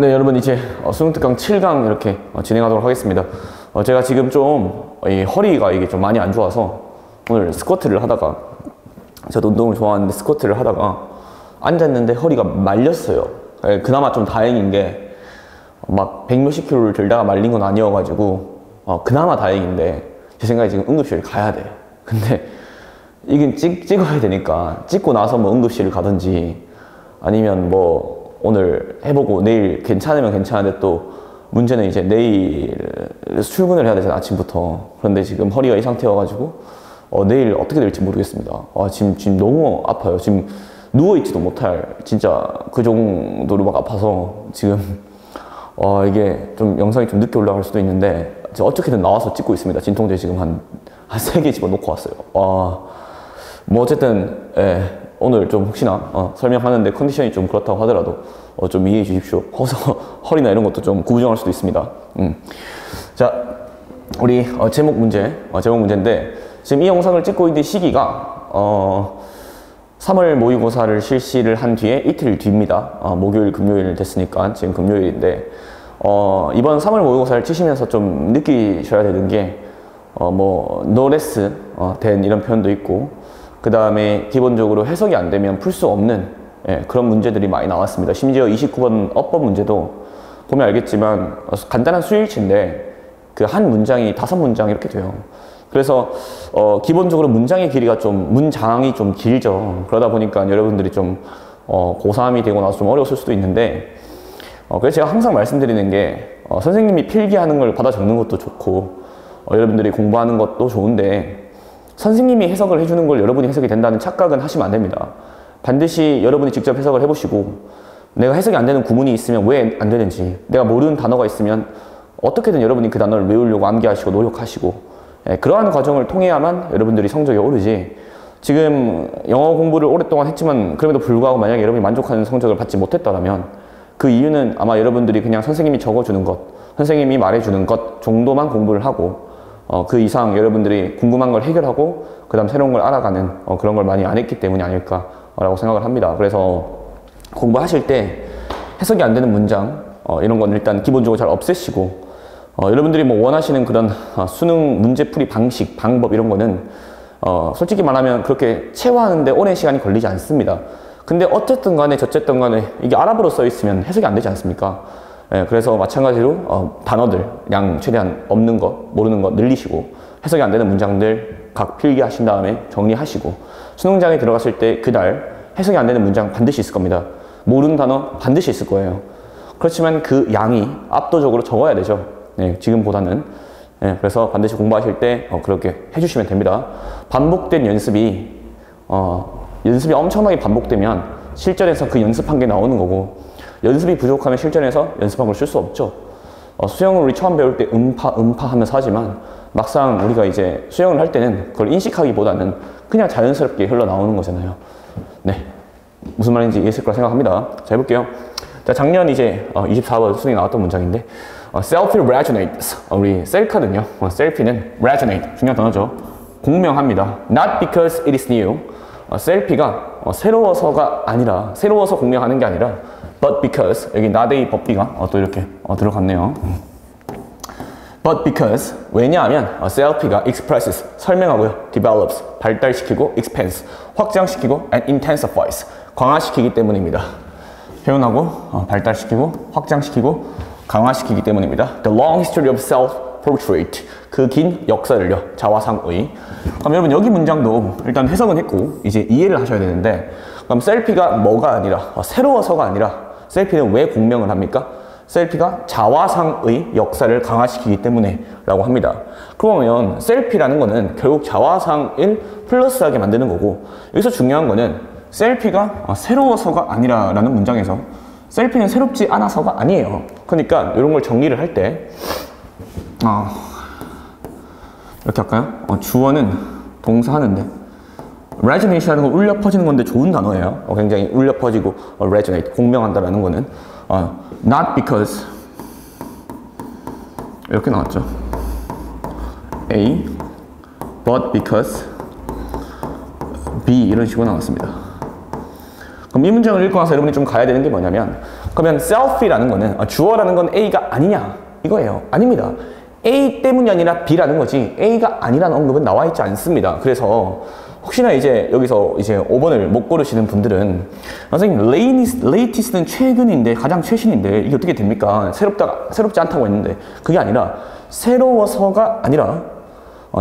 네, 여러분 이제 수능 특강 7강 이렇게 진행하도록 하겠습니다. 제가 지금 좀 허리가 이게 좀 많이 안 좋아서 오늘 스쿼트를 하다가, 저도 운동을 좋아하는데 스쿼트를 하다가 앉았는데 허리가 말렸어요. 그나마 좀 다행인 게 막 100몇십 킬로를 들다가 말린 건 아니어가지고 그나마 다행인데, 제 생각에 지금 응급실 가야 돼. 근데 이긴 찍어야 되니까 찍고 나서 뭐 응급실을 가든지 아니면 뭐 오늘 해보고 내일 괜찮으면 괜찮은데, 또 문제는 이제 내일 출근을 해야 되잖아, 아침부터. 그런데 지금 허리가 이 상태여가지고 내일 어떻게 될지 모르겠습니다. 지금 너무 아파요. 지금 누워있지도 못할, 진짜 그 정도로 막 아파서 지금 이게 좀 영상이 좀 늦게 올라갈 수도 있는데, 제가 어떻게든 나와서 찍고 있습니다. 진통제 지금 한 3개 집어넣고 왔어요. 뭐 어쨌든 오늘 좀 혹시나 설명하는데 컨디션이 좀 그렇다고 하더라도 좀 이해해 주십시오. 허리나 이런 것도 좀 구부정할 수도 있습니다. 자, 우리 제목 문제인데, 지금 이 영상을 찍고 있는 시기가 3월 모의고사를 실시를 한 뒤에 이틀 뒤입니다. 목요일, 금요일 됐으니까 지금 금요일인데, 이번 3월 모의고사를 치시면서 좀 느끼셔야 되는 게 뭐 노레스 된 이런 표현도 있고, 그 다음에 기본적으로 해석이 안 되면 풀 수 없는 그런 문제들이 많이 나왔습니다. 심지어 29번 어법 문제도 보면 알겠지만 간단한 수일치인데 그 한 문장이 5문장 이렇게 돼요. 그래서 기본적으로 문장의 길이가 문장이 좀 길죠. 그러다 보니까 여러분들이 좀 고3이 되고 나서 좀 어려웠을 수도 있는데, 그래서 제가 항상 말씀드리는 게 선생님이 필기하는 걸 받아 적는 것도 좋고 여러분들이 공부하는 것도 좋은데, 선생님이 해석을 해주는 걸 여러분이 해석이 된다는 착각은 하시면 안 됩니다. 반드시 여러분이 직접 해석을 해보시고, 내가 해석이 안 되는 구문이 있으면 왜 안 되는지, 내가 모르는 단어가 있으면 어떻게든 여러분이 그 단어를 외우려고 암기하시고 노력하시고, 그러한 과정을 통해야만 여러분들이 성적이 오르지, 지금 영어 공부를 오랫동안 했지만 그럼에도 불구하고 만약에 여러분이 만족하는 성적을 받지 못했더라면 그 이유는 아마 여러분들이 그냥 선생님이 적어주는 것, 선생님이 말해주는 것 정도만 공부를 하고 그 이상 여러분들이 궁금한 걸 해결하고 그 다음 새로운 걸 알아가는 그런 걸 많이 안 했기 때문이 아닐까라고 생각을 합니다. 그래서 공부하실 때 해석이 안 되는 문장 이런 건 일단 기본적으로 잘 없애시고, 여러분들이 뭐 원하시는 그런 수능 문제풀이 방식, 방법 이런 거는 솔직히 말하면 그렇게 체화하는데 오랜 시간이 걸리지 않습니다. 근데 어쨌든 간에 저쨌든 간에 이게 아랍어로 써 있으면 해석이 안 되지 않습니까? 그래서 마찬가지로 단어들 양 최대한 없는 것, 모르는 것 늘리시고, 해석이 안 되는 문장들 각 필기하신 다음에 정리하시고, 수능장에 들어갔을 때 그날 해석이 안 되는 문장 반드시 있을 겁니다. 모르는 단어 반드시 있을 거예요. 그렇지만 그 양이 압도적으로 적어야 되죠. 지금보다는. 그래서 반드시 공부하실 때 그렇게 해주시면 됩니다. 반복된 연습이 엄청나게 반복되면 실전에서 그 연습한 게 나오는 거고, 연습이 부족하면 실전에서 연습한 걸 쓸 수 없죠. 수영을 우리 처음 배울 때 음파 하면서 하지만 막상 우리가 이제 수영을 할 때는 그걸 인식하기보다는 그냥 자연스럽게 흘러나오는 거잖아요. 네, 무슨 말인지 이해했을 거라 생각합니다. 자, 해볼게요. 자, 작년 이제 24번 수능에 나왔던 문장인데, selfie resonates. 우리 셀카는요, 셀피는 resonate, 중요한 단어죠. 공명합니다. Not because it is new. 셀피가 새로워서 공명하는 게 아니라 but because, 여기 not의 법비가 또 이렇게 들어갔네요. but because, 왜냐하면 셀피가 expresses, 설명하고요, develops, 발달시키고, expands, 확장시키고, and intensifies, 강화시키기 때문입니다. 표현하고 발달시키고 확장시키고 강화시키기 때문입니다. The long history of self-portrait, 그 긴 역사를요, 자화상의. 그럼 여러분 여기 문장도 일단 해석은 했고 이제 이해를 하셔야 되는데, 그럼 셀피가 뭐가 아니라 새로워서가 아니라 셀피는 왜 공명을 합니까? 셀피가 자화상의 역사를 강화시키기 때문에 라고 합니다. 그러면 셀피라는 거는 결국 자화상을 플러스하게 만드는 거고, 여기서 중요한 거는 셀피가 새로워서가 아니라 라는 문장에서 셀피는 새롭지 않아서가 아니에요. 그러니까 이런 걸 정리를 할 때 이렇게 할까요? 주어는 동사 하는데, resonate 하는 건 울려 퍼지는 건데 좋은 단어예요. 굉장히 울려 퍼지고 resonate, 공명한다라는 거는 not because 이렇게 나왔죠. A but because B 이런 식으로 나왔습니다. 그럼 이 문장을 읽고 나서 여러분이 좀 가야 되는 게 뭐냐면, 그러면 self이라는 거는 주어라는 건 A가 아니냐 이거예요. 아닙니다. A 때문이 아니라 B라는 거지 A가 아니라는 언급은 나와 있지 않습니다. 그래서 혹시나 이제 여기서 이제 5번을 못 고르시는 분들은 선생님 latest는 최근인데 가장 최신인데 이게 어떻게 됩니까? 새롭지 않다고 했는데 그게 아니라 새로워서가 아니라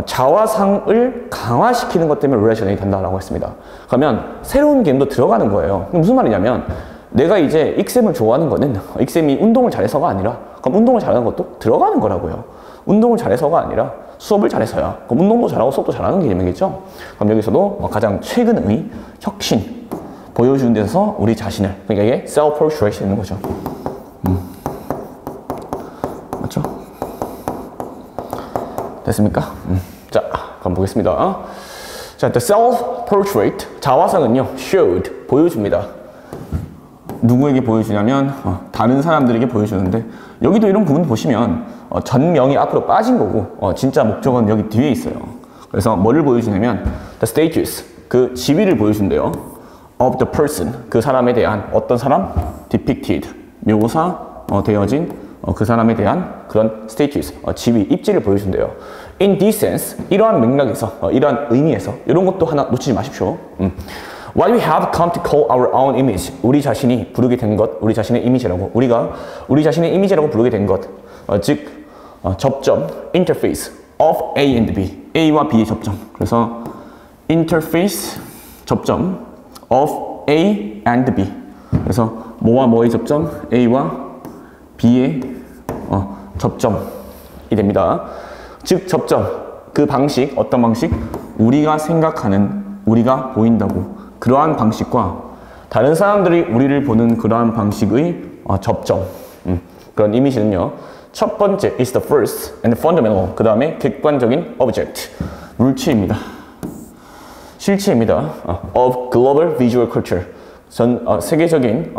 자화상을 강화시키는 것 때문에 relation이 된다라고 했습니다. 그러면 새로운 개념도 들어가는 거예요. 무슨 말이냐면 내가 이제 익쌤을 좋아하는 거는 익쌤이 운동을 잘해서가 아니라 그럼 운동을 잘하는 것도 들어가는 거라고요. 운동을 잘해서가 아니라 수업을 잘해서야. 그럼 운동도 잘하고 수업도 잘하는 개념이겠죠? 그럼 여기서도 가장 최근의 혁신 보여주는 데서 우리 자신을 그러니까 이게 self-portrait 되는 거죠. 맞죠? 됐습니까? 자, 그럼 보겠습니다. 자, the self-portrait 자화상은요, showed 보여줍니다. 누구에게 보여주냐면 다른 사람들에게 보여주는데 여기도 이런 부분 보시면 전명이 앞으로 빠진 거고 진짜 목적은 여기 뒤에 있어요. 그래서 뭐를 보여주냐면 the status 그 지위를 보여준대요. of the person 그 사람에 대한 어떤 사람? depicted 묘사 되어진 그 사람에 대한 그런 status 지위 입지를 보여준대요. in this sense 이러한 맥락에서 이러한 의미에서 이런 것도 하나 놓치지 마십시오. What we have come to call our own image 우리 자신이 부르게 된 것 우리 자신의 이미지라고 우리가 우리 자신의 이미지라고 부르게 된 것 즉 접점 interface of A and B A와 B의 접점 그래서 interface 접점 of A and B 그래서 뭐와 뭐의 접점 A와 B의 접점이 됩니다. 즉 접점 그 방식 어떤 방식 우리가 생각하는 우리가 보인다고 그러한 방식과 다른 사람들이 우리를 보는 그러한 방식의 접점 그런 이미지는요. 첫 번째 is the first and fundamental 그 다음에 객관적인 object 물체입니다. 실체입니다. of global visual culture 세계적인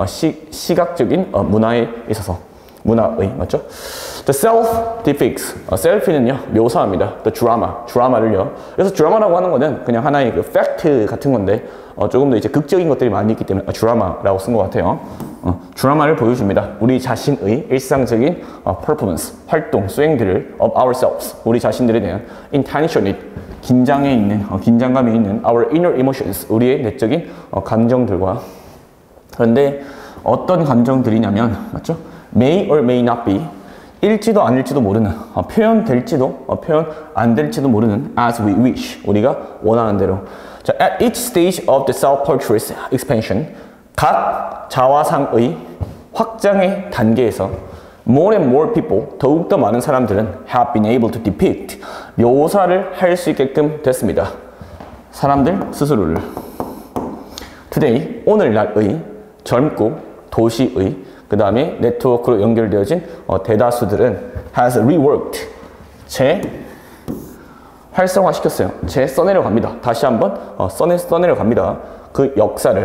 시각적인 문화에 있어서 문화의 맞죠? The self depicts self는요 묘사합니다. The drama를요. 그래서 드라마라고 하는 거는 그냥 하나의 그 팩트 같은 건데 조금 더 이제 극적인 것들이 많이 있기 때문에 드라마라고 쓴 것 같아요. 드라마를 보여줍니다. 우리 자신의 일상적인 performance 활동 수행들을 of ourselves 우리 자신들에 대한 intentionally 긴장에 있는 긴장감이 있는 our inner emotions 우리의 내적인 감정들과 그런데 어떤 감정들이냐면 맞죠? may or may not be 일지도 아닐지도 모르는 표현될지도 표현 안 될지도 모르는 as we wish 우리가 원하는 대로 자, at each stage of the self-portrait expansion 각 자화상의 확장의 단계에서 more and more people 더욱더 많은 사람들은 have been able to depict 묘사를 할 수 있게끔 됐습니다. 사람들 스스로를 today 오늘날의 젊고 도시의 그 다음에 네트워크로 연결되어진 대다수들은 has reworked 활성화시켰어요. 써내려 갑니다. 다시 한번 써내려 갑니다. 그 역사를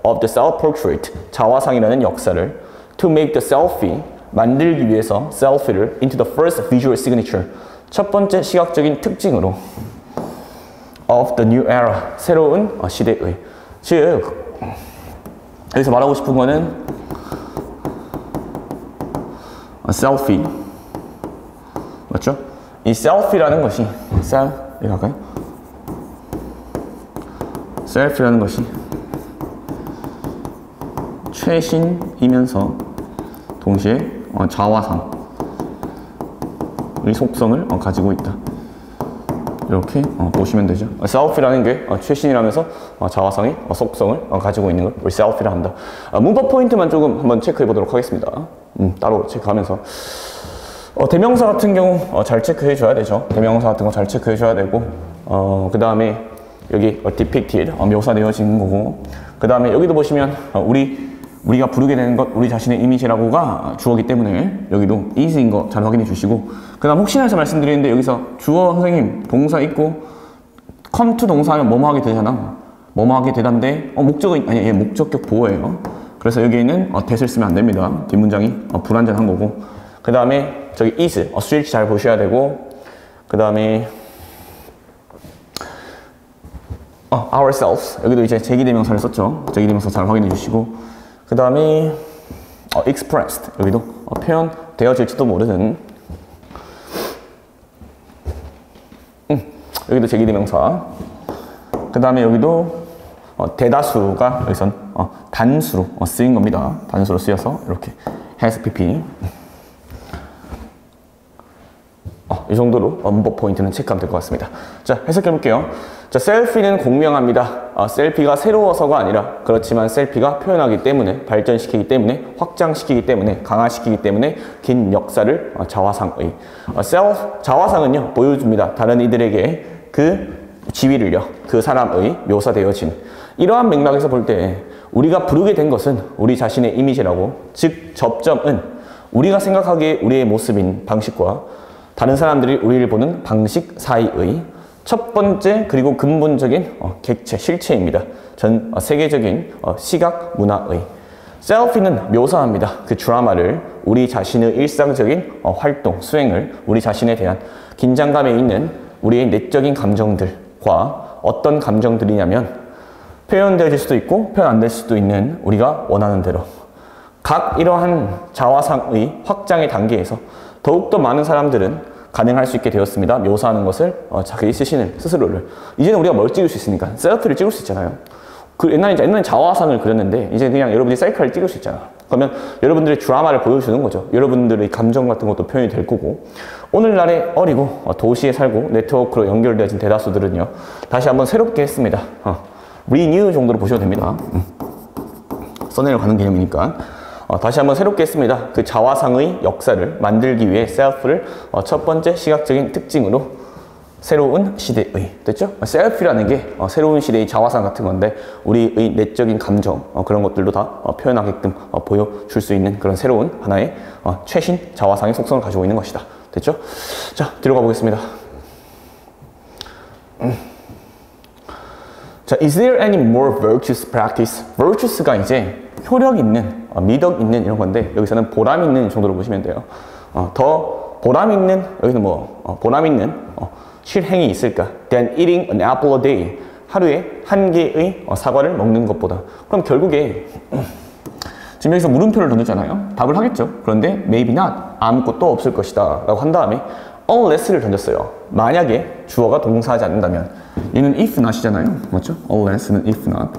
of the self-portrait 자화상이라는 역사를 to make the selfie 만들기 위해서 selfie를 into the first visual signature 첫 번째 시각적인 특징으로 of the new era 새로운 시대의 즉 여기서 말하고 싶은 거는 셀피 맞죠? 이 셀피라는 것이 여기 갈까요? 셀피라는 것이 최신이면서 동시에 자화상의 속성을 가지고 있다. 이렇게 보시면 되죠. 셀피라는 게 최신이라면서 자화상의 속성을 가지고 있는 걸 우리 셀피라 한다. 문법 포인트만 조금 한번 체크해 보도록 하겠습니다. 따로 체크하면서 대명사 같은 경우 잘 체크해 줘야 되죠. 대명사 같은 거 잘 체크해 줘야 되고 그 다음에 여기 depicted 묘사되어진 거고 그 다음에 여기도 보시면 우리가 부르게 되는 것 우리 자신의 이미지라고가 주어기 때문에 여기도 is인 거 잘 확인해 주시고 그 다음 혹시나 해서 말씀드리는데 여기서 주어 선생님 동사 있고 come to 동사하면 뭐뭐 하게 되잖아. 뭐뭐 하게 되단데 목적은 아니 얘 목적격 보어예요. 그래서 여기에는 that을 쓰면 안 됩니다. 뒷문장이 불완전한 거고 그 다음에 저기 is switch 잘 보셔야 되고 그 다음에 ourselves 여기도 이제 제기대명사를 썼죠. 제기대명사 잘 확인해 주시고 그 다음에 expressed. 여기도 표현되어질지도 모르는. 여기도 제기대명사. 그 다음에 여기도 대다수가 여기선 단수로 쓰인 겁니다. 단수로 쓰여서 이렇게 has pp. 이 정도로 문법 포인트는 체크하면 될 것 같습니다. 자, 해석해 볼게요. 자, 셀피는 공명합니다. 셀피가 새로워서가 아니라 그렇지만 셀피가 표현하기 때문에, 발전시키기 때문에, 확장시키기 때문에, 강화시키기 때문에 긴 역사를 자화상의. 자화상은요, 보여줍니다. 다른 이들에게 그 지위를요, 그 사람의 묘사되어진. 이러한 맥락에서 볼 때 우리가 부르게 된 것은 우리 자신의 이미지라고, 즉 접점은 우리가 생각하기에 우리의 모습인 방식과 다른 사람들이 우리를 보는 방식 사이의 첫 번째 그리고 근본적인 객체, 실체입니다. 전 세계적인 시각 문화의. 셀피는 묘사합니다. 그 드라마를, 우리 자신의 일상적인 활동, 수행을, 우리 자신에 대한 긴장감에 있는 우리의 내적인 감정들과 어떤 감정들이냐면 표현될 수도 있고 표현 안 될 수도 있는 우리가 원하는 대로 각 이러한 자화상의 확장의 단계에서 더욱더 많은 사람들은 가능할 수 있게 되었습니다. 묘사하는 것을 자기 스스로를. 이제는 우리가 뭘 찍을 수 있으니까 셀프를 찍을 수 있잖아요. 옛날에 자화상을 그렸는데 이제 그냥 여러분이 셀카를 찍을 수 있잖아. 그러면 여러분들의 드라마를 보여주는 거죠. 여러분들의 감정 같은 것도 표현이 될 거고. 오늘날에 어리고 도시에 살고 네트워크로 연결되어진 대다수들은요, 다시 한번 새롭게 했습니다. renew 정도로 보셔도 됩니다. 써내려 가는 개념이니까. 다시 한번 새롭게 했습니다. 그 자화상의 역사를 만들기 위해 셀프를 첫 번째 시각적인 특징으로 새로운 시대의, 됐죠? 셀프라는 게 새로운 시대의 자화상 같은 건데 우리의 내적인 감정 그런 것들도 다 표현하게끔 보여줄 수 있는 그런 새로운 하나의 최신 자화상의 속성을 가지고 있는 것이다. 됐죠? 자, 뒤로 가보겠습니다. 자, is there any more virtuous practice? virtuous가 이제 효력 있는, 미덕 있는 이런 건데 여기서는 보람 있는 정도로 보시면 돼요. 더 보람 있는, 여기는 보람 있는 실행이 있을까? than eating an apple a day. 하루에 한 개의 사과를 먹는 것보다. 그럼 결국에 지금 여기서 물음표를 던졌잖아요. 답을 하겠죠. 그런데 maybe not, 아무것도 없을 것이다 라고 한 다음에 unless를 던졌어요. 만약에 주어가 동사하지 않는다면. 얘는 if not이잖아요. 맞죠? unless는 if not.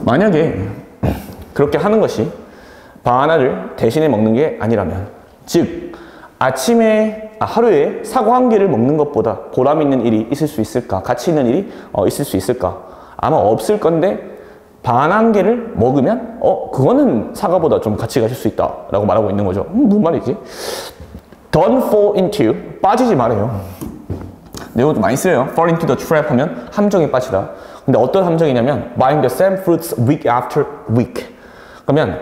만약에 그렇게 하는 것이 바나나를 대신에 먹는 게 아니라면, 즉 하루에 사과 한 개를 먹는 것보다 보람 있는 일이 있을 수 있을까? 가치 있는 일이 있을 수 있을까? 아마 없을 건데 바나나 한 개를 먹으면 그거는 사과보다 좀 가치가 있을 수 있다 라고 말하고 있는 거죠. 무슨 말이지? Don't fall into, 빠지지 말아요. 내가 좀 많이 쓰여요. fall into the trap 하면 함정에 빠지다. 근데 어떤 함정이냐면 buying the same fruits week after week. 그러면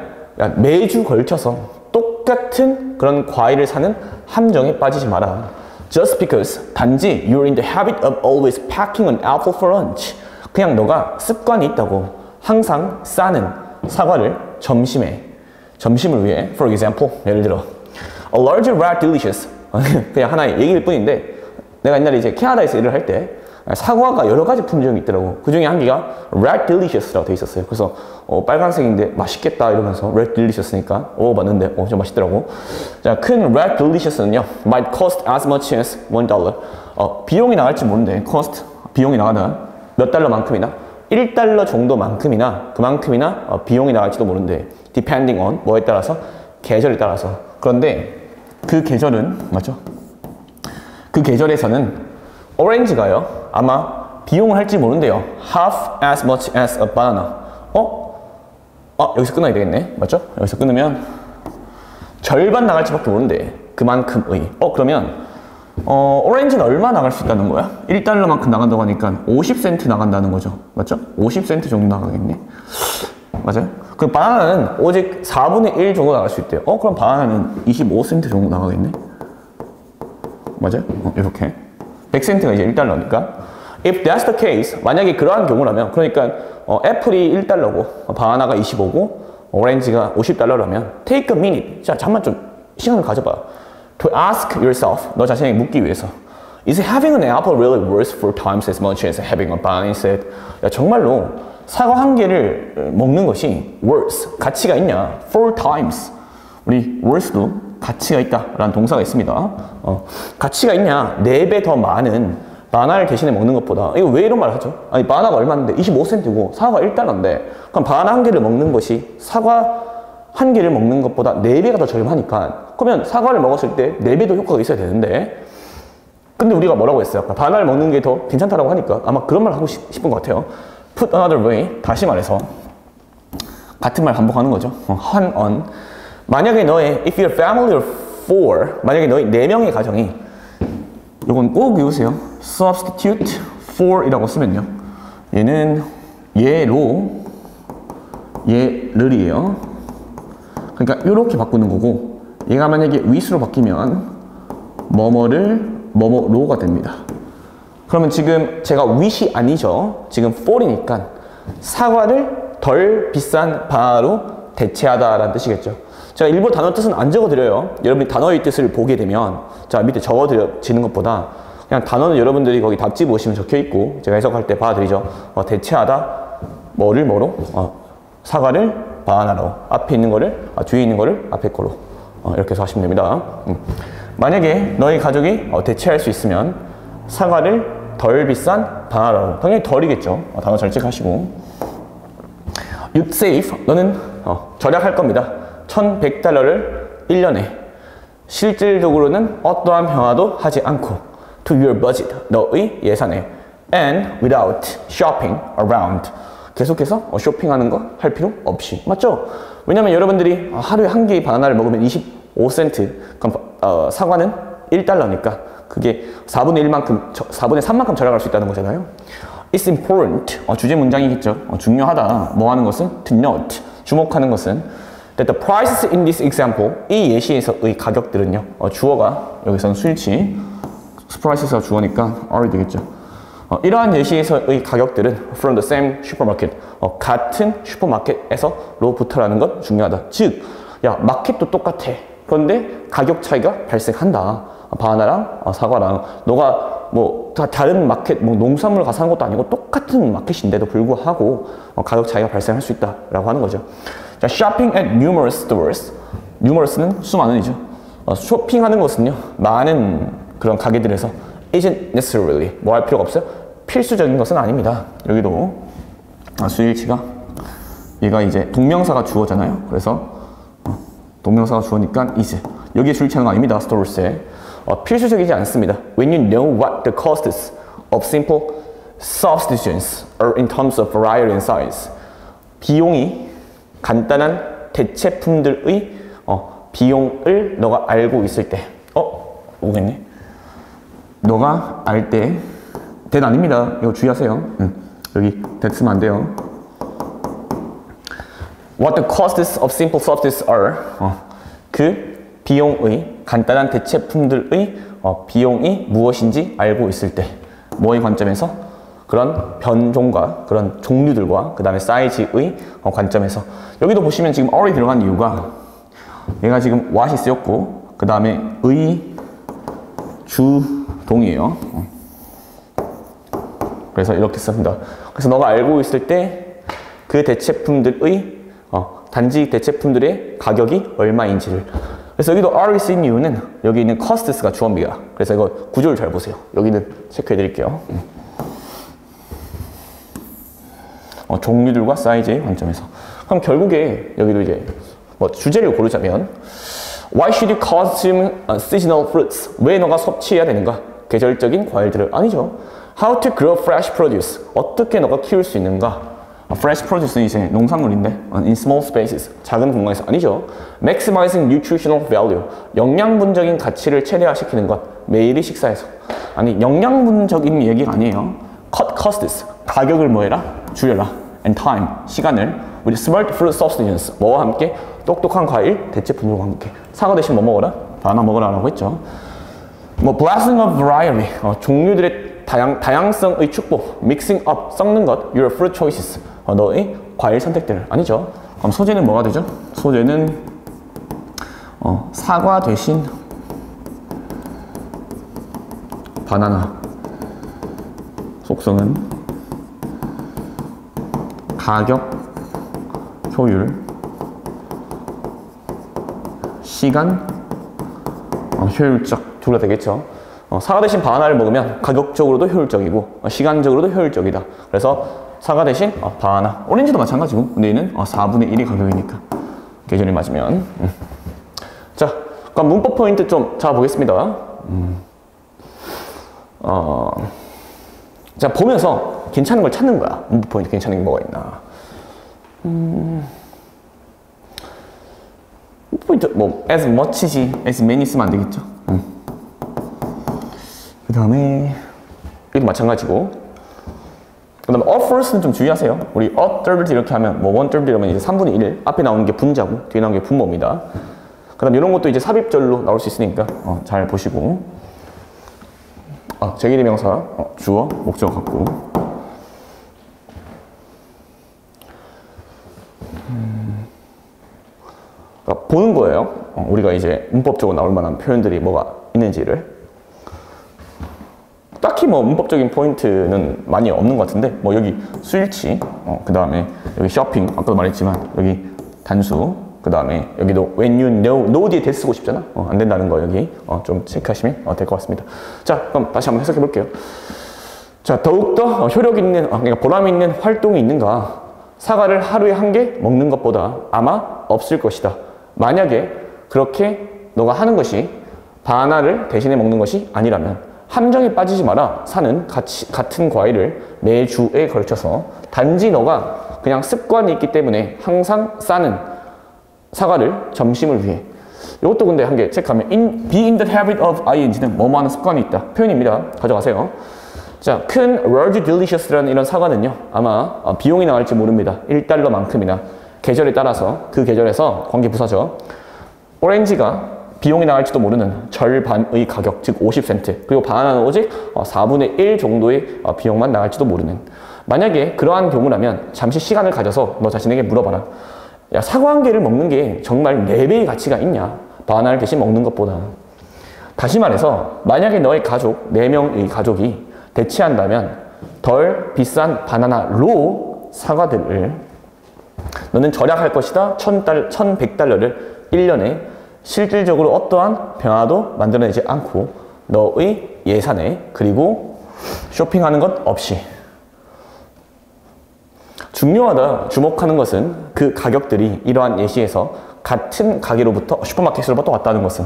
매주 걸쳐서 똑같은 그런 과일을 사는 함정에 빠지지 마라. Just because, 단지 you're in the habit of always packing an apple for lunch. 그냥 너가 습관이 있다고 항상 싸는 사과를 점심을 위해, for example, 예를 들어 A larger red delicious. 그냥 하나의 얘기일 뿐인데 내가 옛날에 이제 캐나다에서 일을 할 때 사과가 여러 가지 품종이 있더라고. 그 중에 한 개가 red delicious라고 돼 있었어요. 그래서 빨간색인데 맛있겠다 이러면서 red delicious니까 먹어봤는데 좀 맛있더라고. 자, 큰 red delicious는요 might cost as much as $1. 비용이 나갈지 모르는데 cost, 비용이 나가면 몇 달러만큼이나 1달러 정도만큼이나 그만큼이나 비용이 나갈지도 모르는데 depending on 뭐에 따라서, 계절에 따라서. 그런데 그 계절은 맞죠? 그 계절에서는 오렌지가요 아마 비용을 할지 모른대요. half as much as a banana. 여기서 끊어야 되겠네. 맞죠? 여기서 끊으면 절반 나갈지 밖에 모른대. 그만큼의. 그러면 오렌지는 얼마 나갈 수 있다는 거야? 1달러만큼 나간다고 하니까 50센트 나간다는 거죠. 맞죠? 50센트 정도 나가겠네. 맞아요? 그럼 바나나는 오직 4분의 1 정도 나갈 수 있대요. 그럼 바나나는 25센트 정도 나가겠네. 맞아요? 이렇게 100센트가 이제 1달러니까 if that's the case, 만약에 그러한 경우라면, 그러니까 애플이 1달러고 바나나가 25고 오렌지가 50달러라면 take a minute, 자 잠만 좀 시간을 가져봐. to ask yourself, 너 자신에게 묻기 위해서 is having an apple really worth 4 times as much as having a banana instead? 야, 정말로 사과 한 개를 먹는 것이 worth, 가치가 있냐? 4 times 우리 worth도 가치가 있다라는 동사가 있습니다. 가치가 있냐? 4배 더 많은 바나나를 대신에 먹는 것보다. 이거 왜 이런 말을 하죠? 아니, 바나나가 얼마인데? 25센트고 사과 1달러인데 그럼 바나나 한 개를 먹는 것이 사과 한 개를 먹는 것보다 4배가 더 저렴하니까 그러면 사과를 먹었을 때 4배 더 효과가 있어야 되는데 근데 우리가 뭐라고 했어요? 아까 바나나를 먹는 게 더 괜찮다라고 하니까 아마 그런 말 하고 싶은 것 같아요. Put another way, 다시 말해서 같은 말 반복하는 거죠. on. 만약에 너의 if you're family of 4, 만약에 너의 4명의 가정이 이건 꼭 외우세요. substitute for 이라고 쓰면요. 얘는 얘로 얘를이에요. 그러니까 이렇게 바꾸는 거고 얘가 만약에 위수로 바뀌면 뭐뭐를 뭐뭐로가 됩니다. 그러면 지금 제가 with이 아니죠. 지금 for이니까 사과를 덜 비싼 바나나로 대체하다라는 뜻이겠죠. 제가 일부 단어 뜻은 안 적어드려요. 여러분이 단어의 뜻을 보게 되면 자 밑에 적어드리는 것보다 그냥 단어는 여러분들이 거기 답지 보시면 적혀있고 제가 해석할 때 봐드리죠. 대체하다 뭐를 뭐로? 사과를 바나나로 앞에 있는 거를 뒤에 있는 거를 앞에 거로 이렇게 해서 하시면 됩니다. 만약에 너희 가족이 대체할 수 있으면 사과를 덜 비싼 바나나로 당연히 덜이겠죠. 단어 잘 체크하시고 You'd save 너는 절약할 겁니다. 1,100달러를 1년에 실질적으로는 어떠한 변화도 하지 않고 to your budget 너의 예산에 and without shopping around 계속해서 쇼핑하는 거 할 필요 없이 맞죠? 왜냐면 여러분들이 하루에 한 개의 바나나를 먹으면 25센트 그럼 사과는 1달러니까 그게 4분의 1만큼 4분의 3만큼 절약할 수 있다는 거잖아요. It's important 주제 문장이겠죠. 중요하다 뭐 하는 것은 to note 주목하는 것은 that the prices in this example 이 예시에서의 가격들은요 주어가 여기서는 수일치 prices가 주어니까 R이 되겠죠. 이러한 예시에서의 가격들은 from the same supermarket 같은 슈퍼마켓에서로부터라는 것 중요하다. 즉, 야 마켓도 똑같아. 그런데 가격 차이가 발생한다. 바나나랑 사과랑 너가 뭐 다른 마켓 뭐 농산물 가서 하는 것도 아니고 똑같은 마켓인데도 불구하고 가격 차이가 발생할 수 있다라고 하는 거죠. 자, shopping at numerous stores. numerous는 수많은이죠. 쇼핑하는 것은요 많은 그런 가게들에서 isn't necessarily 뭐 할 필요가 없어요. 필수적인 것은 아닙니다. 여기도 수일치가 얘가 이제 동명사가 주어잖아요. 그래서 동명사가 주어니까 is 여기에 수일치하는 거 아닙니다. stores에 필수적이지 않습니다. When you know what the costs of simple substitutions are in terms of variety and size 비용이 간단한 대체품들의 비용을 너가 알고 있을 때 오겠네. 너가 알 때 that 아닙니다. 이거 주의하세요. 여기 that 쓰면 안 돼요. What the costs of simple substitutes are 그 비용의 간단한 대체품들의 비용이 무엇인지 알고 있을 때 뭐의 관점에서? 그런 변종과 그런 종류들과 그 다음에 사이즈의 관점에서 여기도 보시면 지금 already 들어간 이유가 얘가 지금 what이 쓰였고 그 다음에 의 주동이에요. 그래서 이렇게 씁니다. 그래서 너가 알고 있을 때 그 대체품들의 단지 대체품들의 가격이 얼마인지를 그래서 여기도 R이 쓰인 이유는 여기 있는 costs가 주어입니다. 그래서 이거 구조를 잘 보세요. 여기는 체크해 드릴게요. 종류들과 사이즈의 관점에서 그럼 결국에 여기도 이제 뭐 주제를 고르자면 Why should you consume seasonal fruits? 왜 너가 섭취해야 되는가? 계절적인 과일들을 아니죠. How to grow fresh produce? 어떻게 너가 키울 수 있는가? Fresh produce는 이제 농산물인데 in small spaces 작은 공간에서 아니죠. Maximizing nutritional value 영양분적인 가치를 최대화시키는 것 매일의 식사에서 아니 영양분적인 얘기가 아니에요. Cut costs 가격을 뭐해라? 줄여라. And time 시간을 with smart fruit substitutions 뭐와 함께 똑똑한 과일 대체품과 함께 사과 대신 뭐 먹어라? 바나나 먹어라 라고 했죠. 뭐 blessing of variety 종류들의 다양성의 축복 mixing up 섞는 것 your fruit choices 너의 과일 선택들 아니죠. 그럼 소재는 뭐가 되죠? 소재는 사과 대신 바나나 속성은 가격 효율 시간, 효율적 둘 다 되겠죠. 사과 대신 바나나를 먹으면 가격적으로도 효율적이고 시간적으로도 효율적이다. 그래서 사과 대신 바나나. 오렌지도 마찬가지고, 근데 얘는 4분의 1이 가격이니까 계절이 맞으면. 자, 그럼 문법 포인트 좀 잡아보겠습니다. 자, 보면서 괜찮은 걸 찾는 거야. 문법 포인트 괜찮은 게 뭐가 있나. 문법 포인트 뭐 as much지 as many 쓰면 안 되겠죠. 그 다음에 여기도 마찬가지고, 그 다음에 offers 는 좀 주의하세요. 우리 a third 이렇게 하면 뭐 one third 이러면 이제 3분의 1 앞에 나오는 게 분자고 뒤에 나오는 게 분모입니다. 그 다음 이런 것도 이제 삽입절로 나올 수 있으니까 잘 보시고. 제기대명사 주어 목적어 같고. 그러니까 보는 거예요. 우리가 이제 문법적으로 나올 만한 표현들이 뭐가 있는지를. 딱히 뭐 문법적인 포인트는 많이 없는 것 같은데, 뭐 여기 수일치, 그 다음에 여기 쇼핑, 아까도 말했지만 여기 단수, 그 다음에 여기도 when you know 뒤에 that 쓰고 싶잖아. 안 된다는 거 여기 좀 체크하시면 될 것 같습니다. 자, 그럼 다시 한번 해석해 볼게요. 자, 더욱더 효력 있는, 그러니까 보람 있는 활동이 있는가? 사과를 하루에 1개 먹는 것보다 아마 없을 것이다. 만약에 그렇게 너가 하는 것이 바나나를 대신에 먹는 것이 아니라면 함정에 빠지지 마라. 사는 같은 과일을 매주에 걸쳐서 단지 너가 그냥 습관이 있기 때문에 항상 싸는 사과를 점심을 위해. 이것도 근데 한 개 체크하면 be in the habit of ing는 뭐뭐 하는 습관이 있다. 표현입니다. 가져가세요. 자, 큰 large delicious라는 이런 사과는요, 아마 비용이 나갈지 모릅니다. $1만큼이나 계절에 따라서 그 계절에서 관계 부사죠. 오렌지가 비용이 나갈지도 모르는 절반의 가격, 즉 50센트. 그리고 바나나는 오직 4분의 1 정도의 비용만 나갈지도 모르는. 만약에 그러한 경우라면 잠시 시간을 가져서 너 자신에게 물어봐라. 야, 사과 1개를 먹는 게 정말 4배의 가치가 있냐? 바나나를 대신 먹는 것보다. 다시 말해서 만약에 너의 가족, 4명의 가족이 대체한다면 덜 비싼 바나나로 사과들을 너는 절약할 것이다. $1,100를 1년에 실질적으로 어떠한 변화도 만들어내지 않고 너의 예산에, 그리고 쇼핑하는 것 없이. 중요하다, 주목하는 것은 그 가격들이 이러한 예시에서 같은 가게로부터 슈퍼마켓으로부터 왔다는 것은.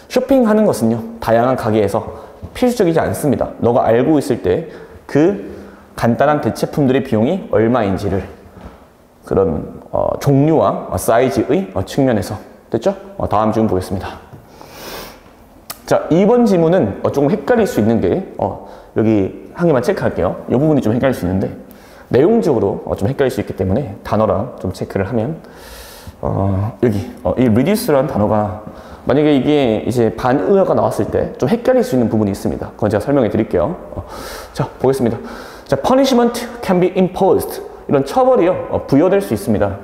쇼핑하는 것은요, 다양한 가게에서 필수적이지 않습니다. 너가 알고 있을 때 그 간단한 대체품들의 비용이 얼마인지를 그런 종류와 사이즈의 측면에서. 됐죠? 다음 질문 보겠습니다. 자, 2번 지문은 조금 헷갈릴 수 있는 게 여기 한 개만 체크할게요. 이 부분이 좀 헷갈릴 수 있는데 내용적으로 좀 헷갈릴 수 있기 때문에 단어랑 좀 체크를 하면 여기 이 reduce라는 단어가 만약에 이게 이제 반의어가 나왔을 때 좀 헷갈릴 수 있는 부분이 있습니다. 그건 제가 설명해 드릴게요. 자, 보겠습니다. 자, punishment can be imposed. 이런 처벌이요, 부여될 수 있습니다.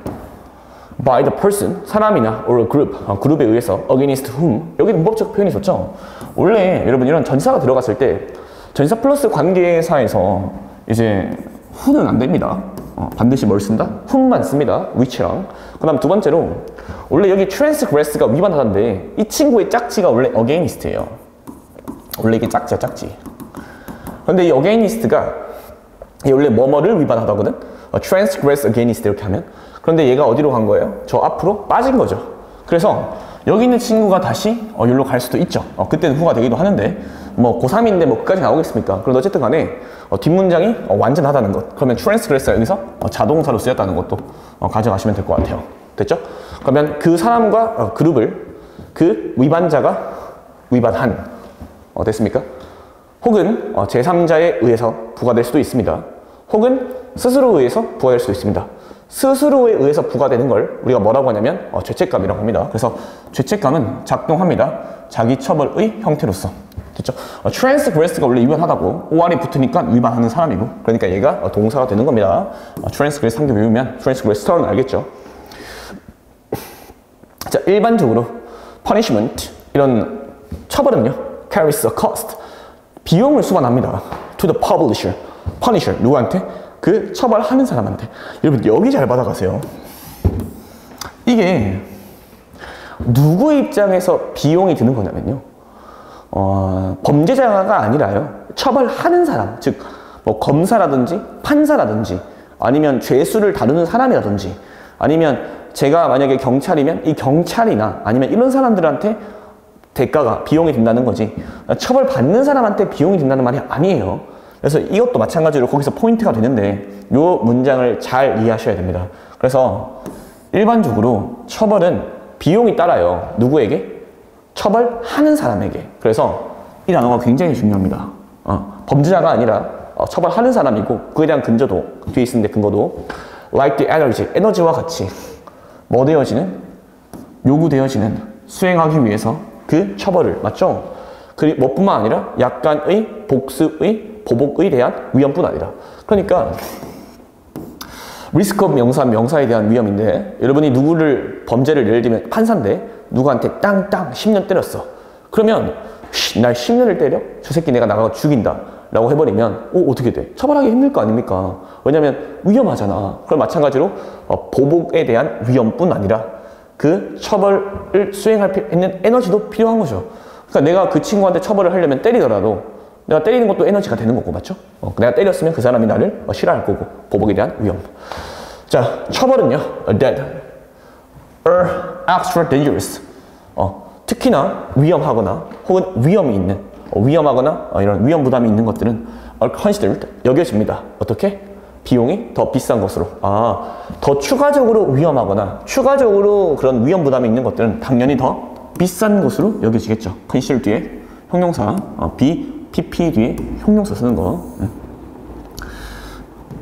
by the person, 사람이나 or a group, 그룹에 의해서 against whom. 여기 문법적 표현이 좋죠? 원래 여러분 이런 전치사가 들어갔을 때 전치사 플러스 관계사에서 이제 who는 안 됩니다. 반드시 뭘 쓴다? whom만 씁니다. which랑. 그 다음 두 번째로 원래 여기 transgress가 위반하다인데 이 친구의 짝지가 원래 against예요. 원래 이게 짝지야, 짝지. 근데 이 against가 원래 뭐뭐를 위반하다거든? transgress against 이렇게 하면. 그런데 얘가 어디로 간 거예요? 저 앞으로 빠진 거죠. 그래서 여기 있는 친구가 다시 여기로 갈 수도 있죠. 그때는 후가 되기도 하는데 뭐 고3인데 뭐 끝까지 나오겠습니까? 그런데 어쨌든 간에 뒷문장이 완전하다는 것. 그러면 transgress가 여기서 자동사로 쓰였다는 것도 가져가시면 될 것 같아요. 됐죠? 그러면 그 사람과 그룹을 그 위반자가 위반한 됐습니까? 혹은 제3자에 의해서 부과될 수도 있습니다. 혹은 스스로에 의해서 부과될 수도 있습니다. 스스로에 의해서 부과되는 걸 우리가 뭐라고 하냐면 죄책감이라고 합니다. 그래서 죄책감은 작동합니다. 자기 처벌의 형태로서. 됐죠? transgress가 원래 위반하다고 OR이 붙으니까 위반하는 사람이고, 그러니까 얘가 동사가 되는 겁니다. transgress 한 개 외우면 transgressor는 알겠죠? 자, 일반적으로 punishment, 이런 처벌은요, carries a cost, 비용을 수반합니다. to the publisher, punisher, 누구한테? 그 처벌하는 사람한테. 여러분 여기 잘 받아가세요. 이게 누구 입장에서 비용이 드는 거냐면요. 범죄자가 아니라요. 처벌하는 사람, 즉 뭐 검사라든지 판사라든지 아니면 죄수를 다루는 사람이라든지 아니면 제가 만약에 경찰이면 이 경찰이나 아니면 이런 사람들한테 대가가 비용이 든다는 거지 처벌받는 사람한테 비용이 든다는 말이 아니에요. 그래서 이것도 마찬가지로 거기서 포인트가 되는데 이 문장을 잘 이해하셔야 됩니다. 그래서 일반적으로 처벌은 비용이 따라요. 누구에게? 처벌하는 사람에게. 그래서 이 단어가 굉장히 중요합니다. 범죄자가 아니라 처벌하는 사람이고 그에 대한 근저도 뒤에 있는데 근거도 like the energy, 에너지와 같이 뭐 되어지는? 요구되어지는 수행하기 위해서 그 처벌을 맞죠? 그리고 뭐뿐만 아니라 약간의 복수의 보복에 대한 위험뿐 아니라 그러니까 리스크 오브 명사에 대한 위험인데 여러분이 누구를 범죄를 예를 들면 판사인데 누구한테 땅땅 10년 때렸어. 그러면 날 10년을 때려? 저 새끼 내가 나가서 죽인다 라고 해버리면 어떻게 돼? 처벌하기 힘들 거 아닙니까? 왜냐면 위험하잖아. 그럼 마찬가지로 보복에 대한 위험뿐 아니라 그 처벌을 수행할 수 있는 에너지도 필요한 거죠. 그러니까 내가 그 친구한테 처벌을 하려면 때리더라도 내가 때리는 것도 에너지가 되는 거고 맞죠? 내가 때렸으면 그 사람이 나를 싫어할 거고 보복에 대한 위험. 자, 처벌은요. dead or extra dangerous. 특히나 위험하거나 혹은 위험이 있는 위험하거나 이런 위험 부담이 있는 것들은 are considered 여겨집니다. 어떻게? 비용이 더 비싼 것으로. 더 추가적으로 위험하거나 추가적으로 그런 위험 부담이 있는 것들은 당연히 더 비싼 것으로 여겨지겠죠. consider 뒤에 형용사, PP 뒤에 형용사 쓰는 거.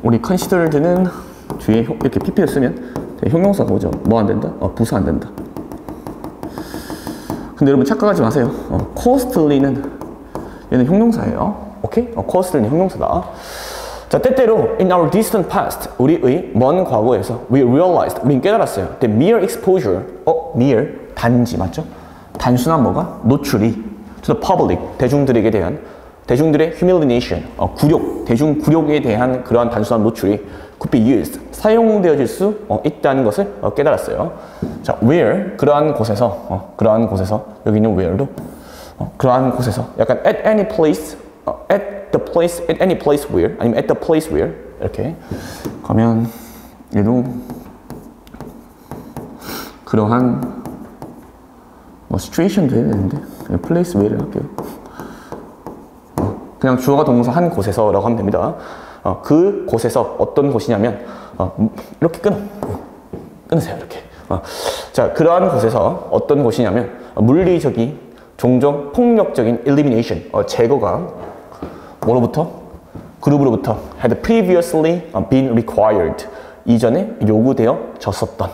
우리 considered는 뒤에 이렇게 PP를 쓰면 형용사가 오죠. 뭐 안 된다? 부사 안 된다. 근데 여러분 착각하지 마세요. costly는 얘는 형용사예요. 오케이? costly는 형용사다. 자, 때때로 in our distant past 우리의 먼 과거에서 we realized 우린 깨달았어요. The mere exposure mere 단지 맞죠? 단순한 뭐가? 노출이 to the public 대중들에게 대한 대중들의 humiliation 굴욕 대중 굴욕에 대한 그러한 단순한 노출이 could be used 사용되어질 수 있다는 것을 깨달았어요. 자, where 그러한 곳에서 여기 있는 where도 그러한 곳에서 약간 at any place at any place where 아니면 at the place where 이렇게 가면 얘도 그러한 situation도 해야 되는데 place where를 할게요. 그냥 주어가 동사 한 곳에서라고 하면 됩니다. 그 곳에서 어떤 곳이냐면 이렇게 끊으세요. 이렇게. 자, 그러한 곳에서 어떤 곳이냐면 물리적인 종종 폭력적인 elimination 제거가 뭐로부터? 그룹으로부터 had previously been required 이전에 요구되어졌었던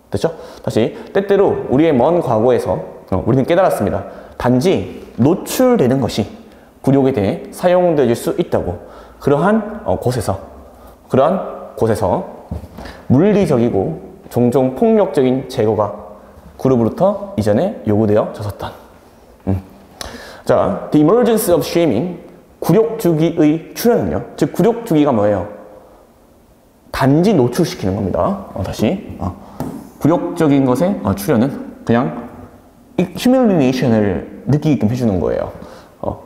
됐죠? 다시 때때로 우리의 먼 과거에서 우리는 깨달았습니다. 단지 노출되는 것이 굴욕에 대해 사용되어질 수 있다고 그러한 곳에서 물리적이고 종종 폭력적인 제거가 그룹으로부터 이전에 요구되어졌었던 자, the emergence of shaming 굴욕주기의 출현은요. 즉 굴욕주기가 뭐예요? 단지 노출시키는 겁니다. 다시 굴욕적인 것의 출현은 그냥 humiliation을 느끼게끔 해주는 거예요.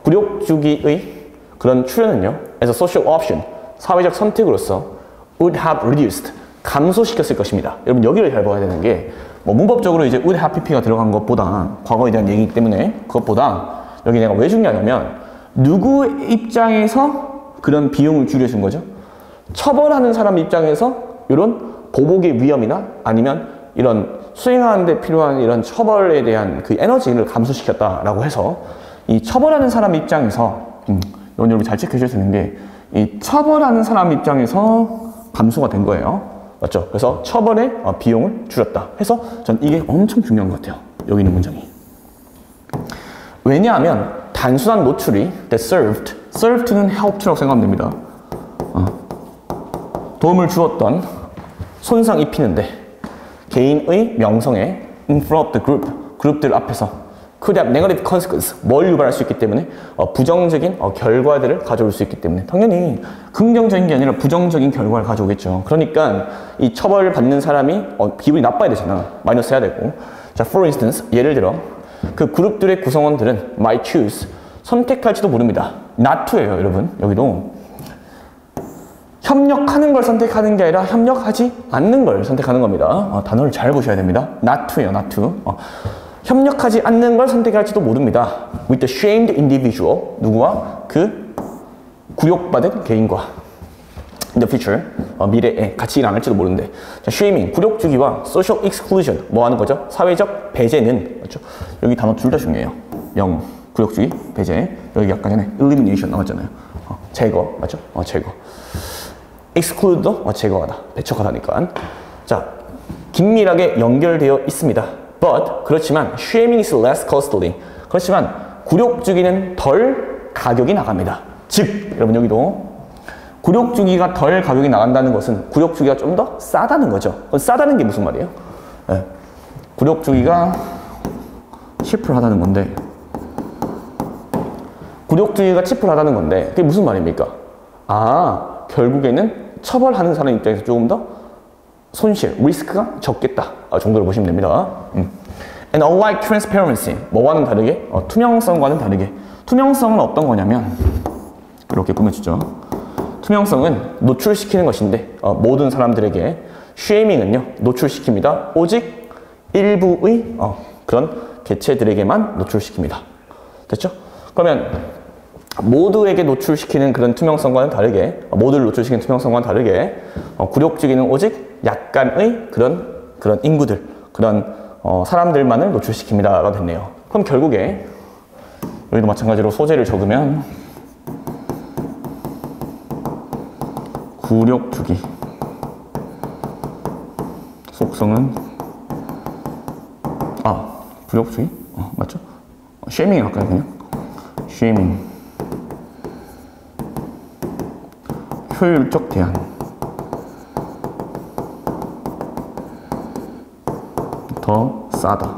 굴욕주기의 그런 출현은요. as a social option 사회적 선택으로서 would have reduced 감소시켰을 것입니다. 여러분 여기를 잘 봐야 되는 게 문법적으로 이제 would have pp가 들어간 것보다 과거에 대한 얘기이기 때문에 그것보다 여기 내가 왜 중요하냐면 누구 입장에서 그런 비용을 줄여준 거죠? 처벌하는 사람 입장에서 이런 보복의 위험이나 아니면 이런 수행하는 데 필요한 이런 처벌에 대한 그 에너지를 감소시켰다라고 해서 이 처벌하는 사람 입장에서 이건 여러분 잘 체크해 주셔야 되는 게 이 처벌하는 사람 입장에서 감소가 된 거예요. 맞죠? 그래서 처벌의 비용을 줄였다 해서 전 이게 엄청 중요한 것 같아요. 여기 있는 문장이. 왜냐하면 단순한 노출이 that served는 helped라고 생각하면 됩니다. 도움을 주었던 손상 입히는데 개인의 명성에 in front of the group 그룹들 앞에서 could have negative consequence 뭘 유발할 수 있기 때문에 부정적인 결과들을 가져올 수 있기 때문에 당연히 긍정적인 게 아니라 부정적인 결과를 가져오겠죠. 그러니까 이 처벌을 받는 사람이 기분이 나빠야 되잖아. 마이너스 해야 되고 자, for instance, 예를 들어 그 그룹들의 구성원들은 might choose, 선택할지도 모릅니다. not to예요, 여러분. 여기도 협력하는 걸 선택하는 게 아니라 협력하지 않는 걸 선택하는 겁니다. 단어를 잘 보셔야 됩니다. not to예요, not to. 협력하지 않는 걸 선택할지도 모릅니다. with the shamed individual, 누구와? 그 굴욕받은 개인과 in the future, 미래에 같이 일 안 할지도 모르는데. 자, shaming, 굴욕 주기와 social exclusion, 뭐 하는 거죠? 사회적 배제는, 맞죠? 여기 단어 둘 다 중요해요. 굴욕 주기, 배제. 여기 아까 전에 elimination 나왔잖아요. 제거, 맞죠? 제거. exclude도 제거하다, 배척하다니까. 자, 긴밀하게 연결되어 있습니다. But, 그렇지만 shaming is less costly. 그렇지만 굴욕 주기는 덜 가격이 나갑니다. 즉, 여러분 여기도 굴욕 주기가 덜 가격이 나간다는 것은 굴욕 주기가 좀 더 싸다는 거죠. 싸다는 게 무슨 말이에요? 네. 굴욕 주기가 치프를 하다는 건데, 굴욕 주기가 치프를 하다는 건데, 그게 무슨 말입니까? 결국에는 처벌하는 사람 입장에서 조금 더 손실, 리스크가 적겠다 정도로 보시면 됩니다. And unlike transparency, 뭐와는 다르게? 투명성과는 다르게. 투명성은 어떤 거냐면 이렇게 꾸며주죠. 투명성은 노출시키는 것인데 모든 사람들에게, 쉐이밍은요 노출시킵니다. 오직 일부의 그런 개체들에게만 노출시킵니다. 됐죠? 그러면 모두에게 노출시키는 그런 투명성과는 다르게, 모두를 노출시키는 투명성과는 다르게 굴욕주기는 오직 약간의 그런 인구들, 그런 사람들만을 노출시킵니다가 됐네요. 그럼 결국에 여기도 마찬가지로 소재를 적으면 굴욕주기 속성은 굴욕주기? 맞죠? 쉐이밍 할까요 그냥? 쉐이밍 효율적 대안, 더 싸다,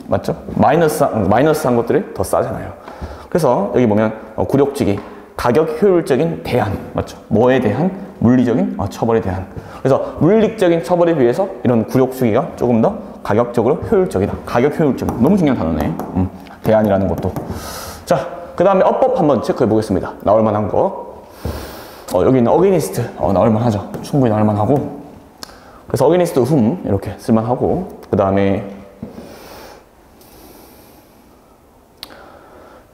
맞죠? 마이너스한 것들이 더 싸잖아요. 그래서 여기 보면 굴욕주기, 가격 효율적인 대안, 맞죠? 뭐에 대한? 물리적인 처벌에 대한. 그래서 물리적인 처벌에 비해서 이런 굴욕주기가 조금 더 가격적으로 효율적이다. 가격 효율적, 너무 중요한 단어네. 대안이라는 것도. 자, 그 다음에 어법 한번 체크해 보겠습니다. 나올 만한 거. 여기 있는 against 나올만 하죠. 충분히 나올만 하고. 그래서 against whom 이렇게 쓸만 하고, 그 다음에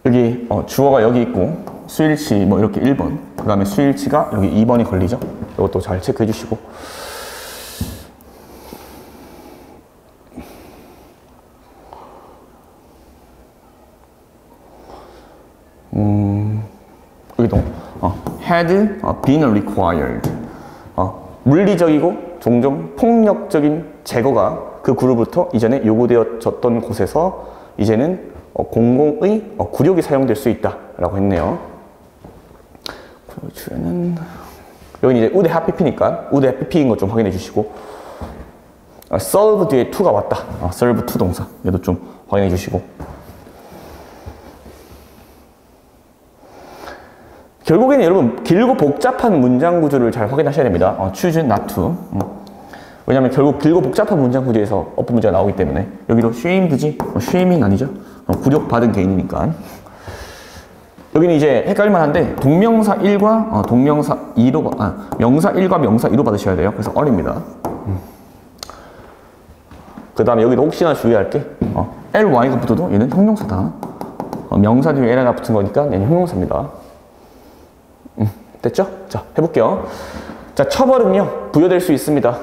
여기 주어가 여기 있고 수일치 뭐 이렇게 1번, 그 다음에 수일치가 여기 2번이 걸리죠. 이것도 잘 체크해 주시고. 여기도 had been required, 물리적이고 종종 폭력적인 제거가 그 그룹부터 이전에 요구되어졌던 곳에서 이제는 공공의 굴욕이 사용될 수 있다라고 했네요. 출연은 여기 이제 우대 하피피니까 우대 하피피인 것 좀 확인해 주시고, serve 뒤에 to가 왔다. serve to 동사, 얘도 좀 확인해 주시고. 결국에는 여러분 길고 복잡한 문장 구조를 잘 확인하셔야 됩니다. choose not to. 왜냐면 결국 길고 복잡한 문장 구조에서 어법 문제가 나오기 때문에. 여기도 shamed지? shaming 아니죠? 굴욕받은 개인이니까. 여기는 이제 헷갈릴만 한데 동명사 1과 동명사 2로 명사 1과 명사 2로 받으셔야 돼요. 그래서 on입니다. 그 다음에 여기도 혹시나 주의할 게 ly가 붙어도 얘는 형용사다. 명사 뒤에 ly가 붙은 거니까 얘는 형용사입니다. 됐죠? 자, 해볼게요. 자, 처벌은요 부여될 수 있습니다.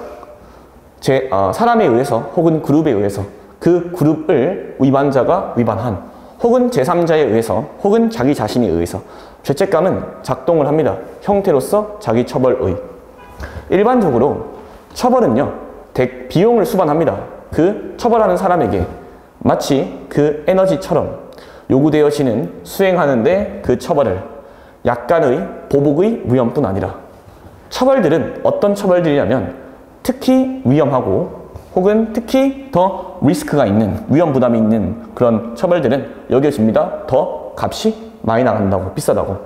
사람에 의해서 혹은 그룹에 의해서, 그 그룹을 위반자가 위반한, 혹은 제3자에 의해서, 혹은 자기 자신에 의해서 죄책감은 작동을 합니다. 형태로서 자기 처벌의. 일반적으로 처벌은요 비용을 수반합니다. 그 처벌하는 사람에게 마치 그 에너지처럼 요구되어지는 수행하는데 그 처벌을 약간의 보복의 위험뿐 아니라, 처벌들은 어떤 처벌들이냐면 특히 위험하고 혹은 특히 더 리스크가 있는, 위험 부담이 있는 그런 처벌들은 여겨집니다. 더 값이 많이 나간다고, 비싸다고.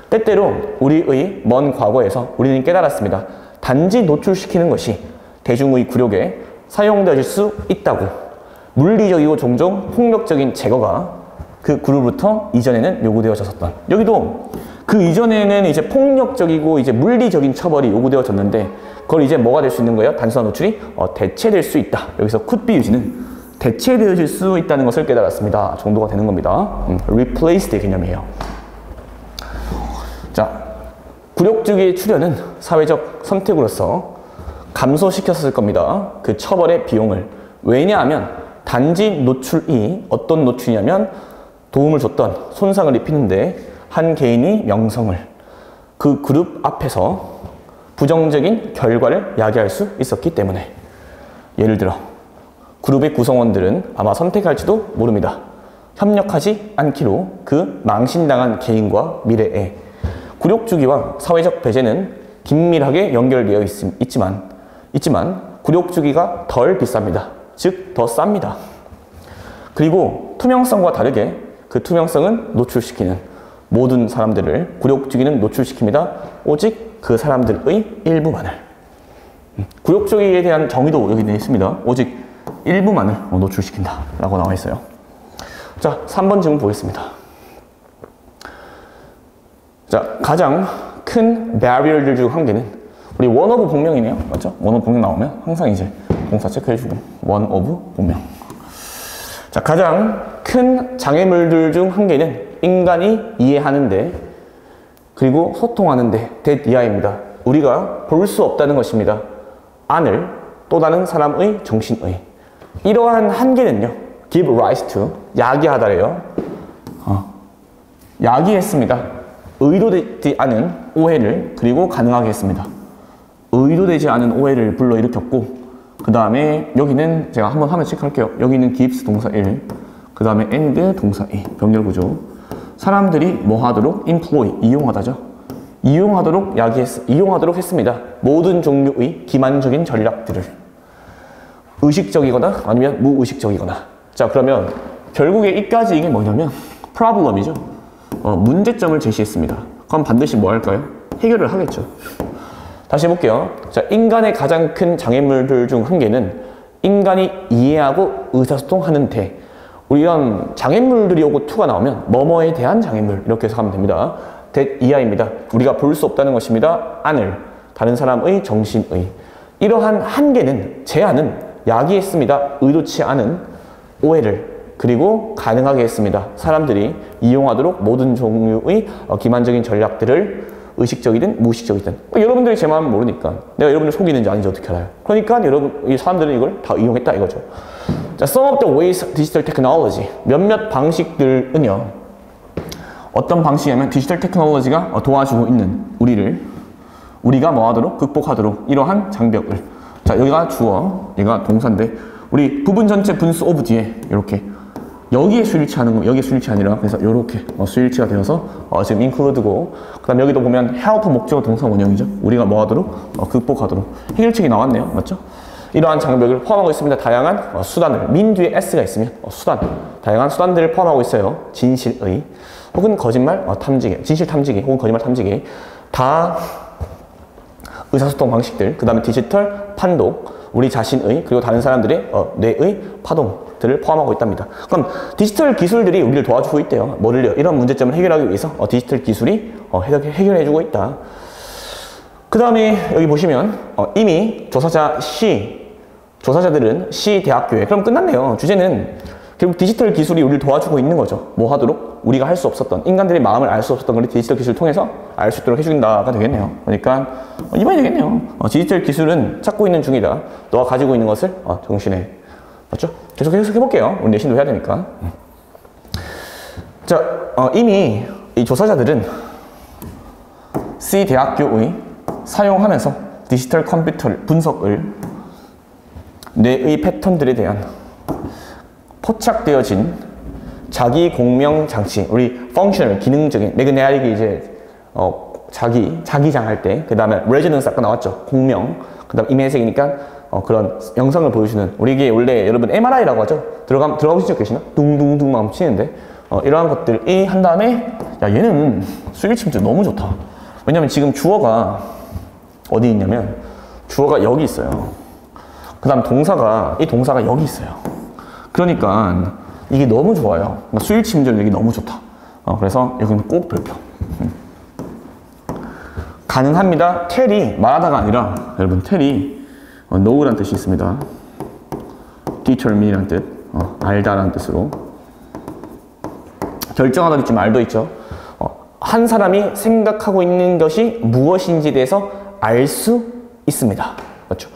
때때로 우리의 먼 과거에서 우리는 깨달았습니다. 단지 노출시키는 것이 대중의 굴욕에 사용되어질 수 있다고. 물리적이고 종종 폭력적인 제거가 그 그룹부터 이전에는 요구되어졌었던. 여기도 그 이전에는 이제 폭력적이고 이제 물리적인 처벌이 요구되어졌는데 그걸 이제 뭐가 될 수 있는 거예요? 단순한 노출이 대체될 수 있다. 여기서 could be use는 대체되어질 수 있다는 것을 깨달았습니다. 정도가 되는 겁니다. replaced 개념이에요. 자, 굴욕주기의 출현은 사회적 선택으로서 감소시켰을 겁니다. 그 처벌의 비용을. 왜냐하면 단지 노출이 어떤 노출이냐면 도움을 줬던 손상을 입히는데 한 개인이 명성을 그 그룹 앞에서 부정적인 결과를 야기할 수 있었기 때문에. 예를 들어 그룹의 구성원들은 아마 선택할지도 모릅니다. 협력하지 않기로 그 망신당한 개인과 미래에. 굴욕주기와 사회적 배제는 긴밀하게 연결되어 있지만 굴욕주기가 덜 비쌉니다. 즉 더 쌉니다. 그리고 투명성과 다르게 그 투명성은 노출시키는 모든 사람들을 굴욕주기는 노출시킵니다. 오직 그 사람들의 일부만을. 굴욕주기에 대한 정의도 여기 있습니다. 오직 일부만을 노출시킨다 라고 나와 있어요. 자, 3번 질문 보겠습니다. 자, 가장 큰 barrier들 중 한 개는 우리 one of 복명이네요. 맞죠? one of 복명 나오면 항상 이제 동사 체크해주고 one of 복명. 자, 가장 큰 장애물들 중 한 개는 인간이 이해하는데 그리고 소통하는데 that 이하입니다. 우리가 볼 수 없다는 것입니다. 안을 또 다른 사람의 정신의. 이러한 한계는요, give rise to, 야기하다래요. 야기했습니다. 의도되지 않은 오해를 그리고 가능하게 했습니다. 의도되지 않은 오해를 불러일으켰고, 그 다음에 여기는 제가 한번 하면 체크할게요. 여기는 gives 동사 1, 그 다음에 and 동사 2, 병렬 구조. 사람들이 뭐 하도록? employ, 이용하다죠. 이용하도록 했습니다. 모든 종류의 기만적인 전략들을. 의식적이거나 아니면 무의식적이거나. 자, 그러면 결국에 이까지 이게 뭐냐면 problem이죠. 문제점을 제시했습니다. 그럼 반드시 뭐 할까요? 해결을 하겠죠. 다시 해볼게요. 자, 인간의 가장 큰 장애물들 중 한 개는 인간이 이해하고 의사소통하는 데. 우리 이런 장애물들이 오고 to가 나오면 뭐뭐에 대한 장애물 이렇게 해석하면 됩니다. that 이하입니다. 우리가 볼 수 없다는 것입니다. 안을 다른 사람의 정신의. 이러한 한계는 제한은 야기했습니다. 의도치 않은 오해를 그리고 가능하게 했습니다. 사람들이 이용하도록 모든 종류의 기만적인 전략들을 의식적이든 무의식적이든. 여러분들이 제 마음을 모르니까 내가 여러분을 속이는지 아닌지 어떻게 알아요? 그러니까 여러분, 이 사람들은 이걸 다 이용했다 이거죠. 자, some of the ways digital technology. 몇몇 방식들은요. 어떤 방식이냐면 디지털 테크놀로지가 도와주고 있는 우리가 뭐 하도록? 극복하도록 이러한 장벽을. 자, 여기가 주어, 얘가 동사인데 우리 부분 전체 분수 오브 뒤에 이렇게 여기에 수일치하는 거, 여기에 수일치 아니라 그래서 이렇게 수일치가 되어서 지금 include고, 그 다음 여기도 보면 help 목적어 동사 원형이죠. 우리가 뭐 하도록? 극복하도록. 해결책이 나왔네요. 맞죠? 이러한 장벽을 포함하고 있습니다. 다양한 수단을. 민 뒤에 s가 있으면 수단. 다양한 수단들을 포함하고 있어요. 진실의 혹은 거짓말 탐지기, 진실 탐지기 혹은 거짓말 탐지기. 다 의사소통 방식들. 그 다음에 디지털 판독. 우리 자신의 그리고 다른 사람들의 뇌의 파동들을 포함하고 있답니다. 그럼 디지털 기술들이 우리를 도와주고 있대요. 뭐를요? 이런 문제점을 해결하기 위해서 디지털 기술이 해결해주고 있다. 그 다음에 여기 보시면 이미 조사자들은 C 대학교에. 그럼 끝났네요. 주제는 결국 디지털 기술이 우리를 도와주고 있는 거죠. 뭐 하도록? 우리가 할 수 없었던, 인간들의 마음을 알 수 없었던 걸 디지털 기술을 통해서 알 수 있도록 해준다가 되겠네요. 그러니까 이 말이 되겠네요. 디지털 기술은 찾고 있는 중이다. 너가 가지고 있는 것을 정신에. 맞죠? 계속 해볼게요. 우리 내신도 해야 되니까. 자, 이미 이 조사자들은 C 대학교의 사용하면서 디지털 컴퓨터 분석을 뇌의 패턴들에 대한 포착되어진 자기 공명 장치, 우리 펑셔널 기능적인 매그네틱이 이제 자기장 할 때, 그 다음에 레저넌스 아까 나왔죠. 공명, 그 다음 임해색이니까 그런 영상을 보여주는, 우리 이게 원래 여러분 MRI라고 하죠. 들어가보신 적 계시나? 둥둥둥 막 치는데 이러한 것들이 한 다음에 야, 얘는 수일침투 너무 좋다. 왜냐면 지금 주어가 어디 있냐면 주어가 여기 있어요. 그 다음 동사가, 이 동사가 여기 있어요. 그러니까 이게 너무 좋아요. 그러니까 수일치 문제는 여기 너무 좋다. 그래서 여기는 꼭 별표. 가능합니다. 텔이 말하다가 아니라, 여러분, 텔이 know란 뜻이 있습니다. determine이라는 뜻, 알다라는 뜻으로. 결정하다 있지만 알도 있죠. 한 사람이 생각하고 있는 것이 무엇인지에 대해서 알 수 있습니다. 맞죠?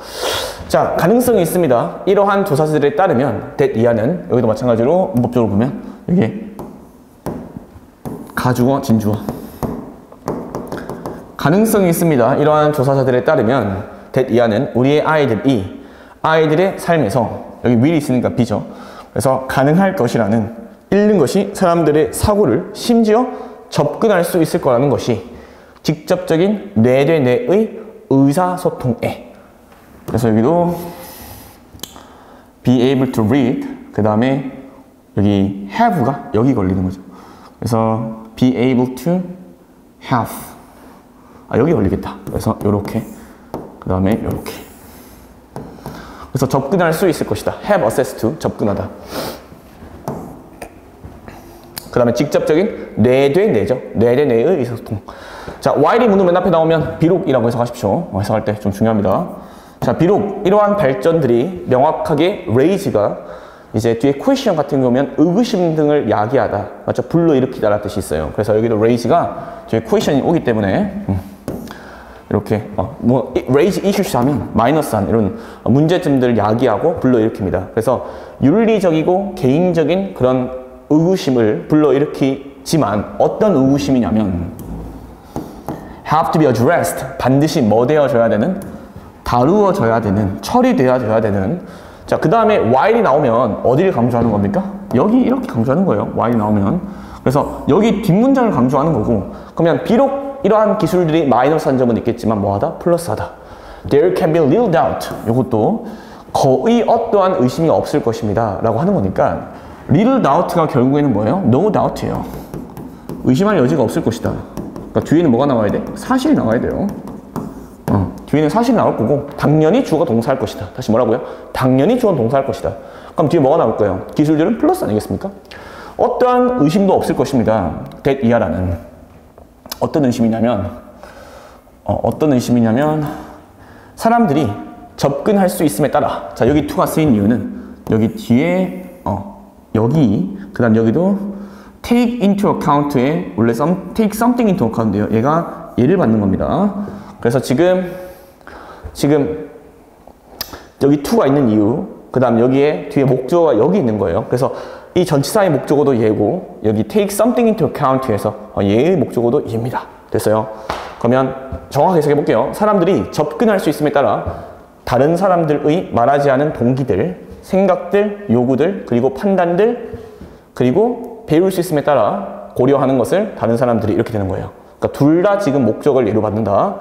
자, 가능성이 있습니다. 이러한 조사들에 따르면 that 이하는, 여기도 마찬가지로 문법적으로 보면 이게 가주어, 진주어. 가능성이 있습니다. 이러한 조사자들에 따르면 that 이하는 우리의 아이들의 삶에서, 여기 will이 있으니까 B죠. 그래서 가능할 것이라는, 읽는 것이 사람들의 사고를 심지어 접근할 수 있을 거라는 것이 직접적인 뇌-뇌의 의사소통에. 그래서 여기도 be able to read, 그 다음에 여기 have가 여기 걸리는 거죠. 그래서 be able to have, 여기 걸리겠다. 그래서 요렇게, 그 다음에 요렇게. 그래서 접근할 수 있을 것이다. have access to, 접근하다. 그 다음에 직접적인 뇌-뇌죠. 뇌-뇌의 의사소통. 자, while이 문은 맨 앞에 나오면 비록이라고 해석하십시오. 해석할 때 좀 중요합니다. 자, 비록 이러한 발전들이 명확하게 raise가 이제 뒤에 question 같은 경우면 의구심 등을 야기하다, 맞죠? 불러일으키다라는 뜻이 있어요. 그래서 여기도 raise가 뒤에 question이 오기 때문에 이렇게 뭐 raise issues 하면 마이너스한 이런 문제점들을 야기하고 불러일으킵니다. 그래서 윤리적이고 개인적인 그런 의구심을 불러일으키지만 어떤 의구심이냐면 have to be addressed, 반드시 뭐 되어져야 되는, 다루어져야 되는, 처리되어져야 되는. 자, 그 다음에 while이 나오면 어디를 강조하는 겁니까? 여기 이렇게 강조하는 거예요. while이 나오면. 그래서 여기 뒷문장을 강조하는 거고, 그러면 비록 이러한 기술들이 마이너스한 점은 있겠지만 뭐하다? 플러스하다. There can be little doubt. 이것도 거의 어떠한 의심이 없을 것입니다 라고 하는 거니까 little doubt가 결국에는 뭐예요? no doubt예요. 의심할 여지가 없을 것이다. 그러니까 뒤에는 뭐가 나와야 돼? 사실이 나와야 돼요. 뒤에는 사실이 나올 거고, 당연히 주어가 동사할 것이다. 다시 뭐라고요? 당연히 주어는 동사할 것이다. 그럼 뒤에 뭐가 나올 거예요? 기술들은 플러스 아니겠습니까? 어떠한 의심도 없을 것입니다. that 이하라는. 어떤 의심이냐면, 사람들이 접근할 수 있음에 따라, 자, 여기 to가 쓰인 이유는 여기 뒤에, 여기, 그 다음 여기도 take into account에 원래 take something into account인데요. 얘가 얘를 받는 겁니다. 그래서 지금 여기 to가 있는 이유, 그 다음 여기에 뒤에 목적어가 여기 있는 거예요. 그래서 이 전치사의 목적어도 얘고, 여기 take something into account에서 얘의 목적어도 얘입니다. 됐어요? 그러면 정확하게 해석해 볼게요. 사람들이 접근할 수 있음에 따라 다른 사람들의 말하지 않은 동기들, 생각들, 요구들, 그리고 판단들, 그리고 배울 수 있음에 따라 고려하는 것을 다른 사람들이 이렇게 되는 거예요. 그러니까 둘 다 지금 목적을 예로 받는다.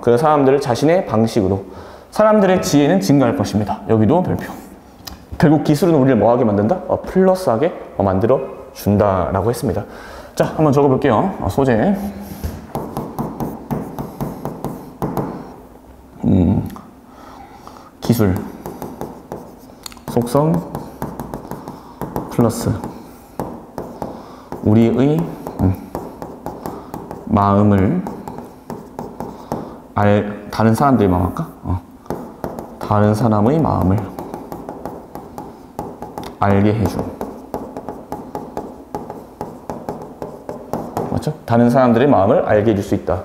그 사람들을 자신의 방식으로. 사람들의 지혜는 증가할 것입니다. 여기도 별표. 결국 기술은 우리를 뭐하게 만든다? 플러스하게 만들어 준다라고 했습니다. 자, 한번 적어볼게요. 소재. 기술. 속성. 플러스. 우리의 마음을 다른 사람들의 마음 할까? 다른 사람의 마음을 알게 해줌. 맞죠? 다른 사람들의 마음을 알게 해줄 수 있다.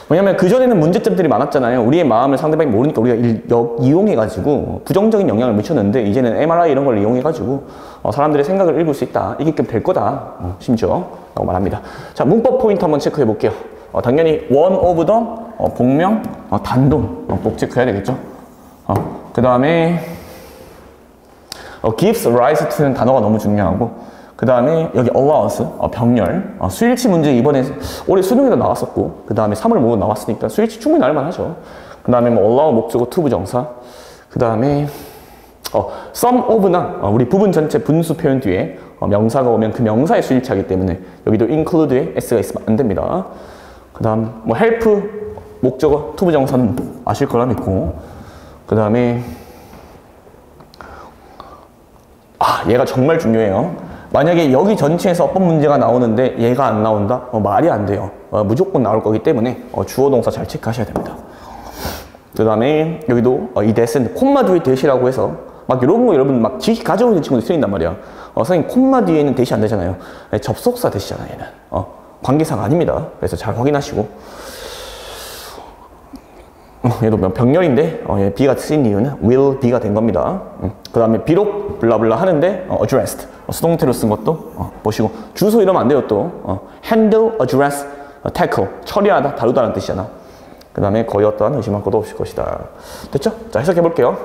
왜냐면 그전에는 문제점들이 많았잖아요. 우리의 마음을 상대방이 모르니까 우리가 이용해가지고 부정적인 영향을 미쳤는데, 이제는 MRI 이런 걸 이용해가지고 사람들의 생각을 읽을 수 있다. 이게끔 될 거다. 심지어 라고 말합니다. 자, 문법 포인트 한번 체크해 볼게요. 당연히 one of the, 복명, 단동 꼭 체크해야 되겠죠. 그 다음에 gives rise to는 단어가 너무 중요하고, 그 다음에 여기 allows, 병렬, 수일치 문제 이번에 올해 수능에도 나왔었고, 그 다음에 3월 모두 나왔으니까 수일치 충분히 나올 만하죠. 그 다음에 뭐 allow 목적어 to 부정사, 그 다음에 some of나 우리 부분 전체 분수 표현 뒤에 명사가 오면 그 명사의 수일치하기 때문에 여기도 include에 s가 있으면 안 됩니다. 그 다음 뭐 help 목적어 to 부정사는 아실 거라 믿고, 그 다음에 얘가 정말 중요해요. 만약에 여기 전체에서 어법 문제가 나오는데 얘가 안 나온다? 말이 안 돼요. 무조건 나올 거기 때문에 주어 동사 잘 체크하셔야 됩니다. 그 다음에 여기도 이 that은 콤마 뒤에 that이라고 해서 막 이런 거 여러분 막 지식 가지고 있는 친구들 쓰인단 말이야. 선생님 콤마 뒤에는 that이 안 되잖아요. 접속사 that이잖아 얘는. 관계사가 아닙니다. 그래서 잘 확인하시고. 얘도 병렬인데 얘 B가 쓰인 이유는 will B가 된 겁니다. 그 다음에 비록 블라블라 하는데 addressed 수동태로 쓴 것도 보시고 주소 이러면 안 돼요. 또 handle, address, tackle 처리하다, 다루다라는 뜻이잖아. 그 다음에 거의 어떠한 의심할 것도 없을 것이다. 됐죠? 자, 해석해 볼게요.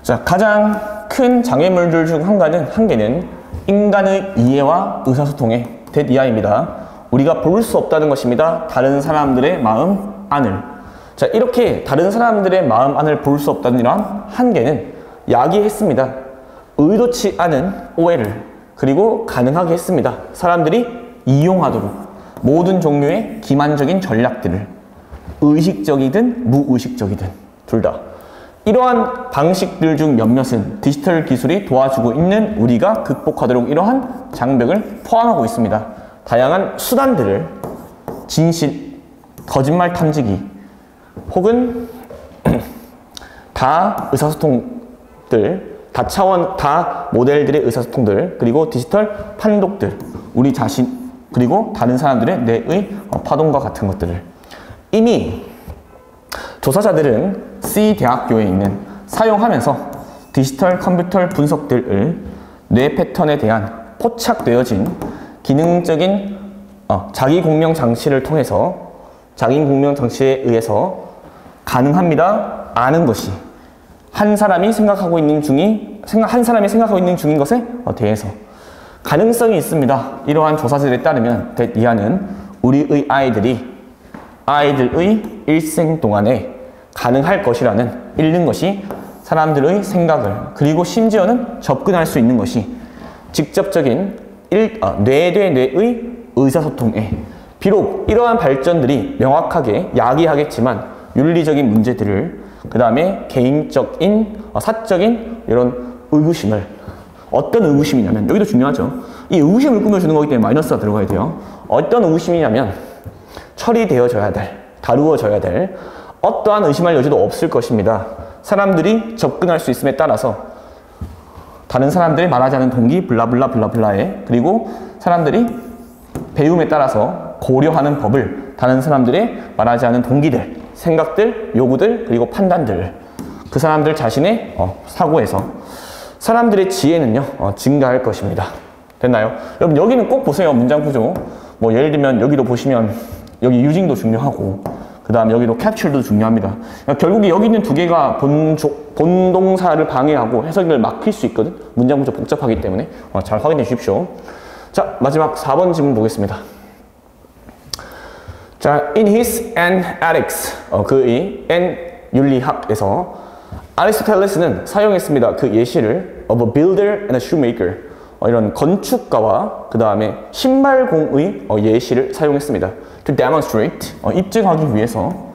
자, 가장 큰 장애물들 중 한 개는 인간의 이해와 의사소통의 대이하입니다. 우리가 볼 수 없다는 것입니다. 다른 사람들의 마음 안을. 자, 이렇게 다른 사람들의 마음 안을 볼 수 없다는 이러한 한계는 야기했습니다. 의도치 않은 오해를 그리고 가능하게 했습니다. 사람들이 이용하도록 모든 종류의 기만적인 전략들을 의식적이든 무의식적이든 둘 다. 이러한 방식들 중 몇몇은 디지털 기술이 도와주고 있는 우리가 극복하도록 이러한 장벽을 포함하고 있습니다. 다양한 수단들을 진실, 거짓말 탐지기 혹은 다 의사소통들, 다 모델들의 의사소통들, 그리고 디지털 판독들, 우리 자신 그리고 다른 사람들의 뇌의 파동과 같은 것들을 이미 조사자들은 C 대학교에 있는 사용하면서 디지털 컴퓨터 분석들을 뇌 패턴에 대한 포착되어진 기능적인 자기 공명 장치를 통해서 자기 공명 장치에 의해서 가능합니다. 아는 것이 한 사람이 생각하고 있는 중인 것에 대해서 가능성이 있습니다. 이러한 조사들에 따르면 이하는 우리의 아이들의 일생 동안에 가능할 것이라는 읽는 것이 사람들의 생각을 그리고 심지어는 접근할 수 있는 것이 직접적인 뇌 대 뇌의 의사소통에 비록 이러한 발전들이 명확하게 야기하겠지만 윤리적인 문제들을 그 다음에 개인적인 사적인 이런 의구심을 어떤 의구심이냐면 여기도 중요하죠. 이 의구심을 꾸며주는 거기 때문에 마이너스가 들어가야 돼요. 어떤 의구심이냐면 처리되어져야 될, 다루어져야 될 어떠한 의심할 여지도 없을 것입니다. 사람들이 접근할 수 있음에 따라서 다른 사람들이 말하지 않은 동기 블라블라 블라블라에 그리고 사람들이 배움에 따라서 고려하는 법을 다른 사람들의 말하지 않은 동기들, 생각들, 요구들 그리고 판단들 그 사람들 자신의 사고에서 사람들의 지혜는요 증가할 것입니다. 됐나요? 여러분 여기는 꼭 보세요. 문장 구조. 뭐 예를 들면 여기도 보시면 여기 유징도 중요하고 그 다음 여기도 capture도 중요합니다. 그러니까 결국에 여기 있는 두 개가 본동사를 방해하고 해석을 막힐 수 있거든. 문장 구조 복잡하기 때문에 잘 확인해 주십시오. 자, 마지막 4번 질문 보겠습니다. 자, in his Ethics, 그의 윤리학에서 아리스토텔레스는 사용했습니다. 그 예시를 of a builder and a shoemaker, 이런 건축가와 그 다음에 신발공의 예시를 사용했습니다. To demonstrate, 입증하기 위해서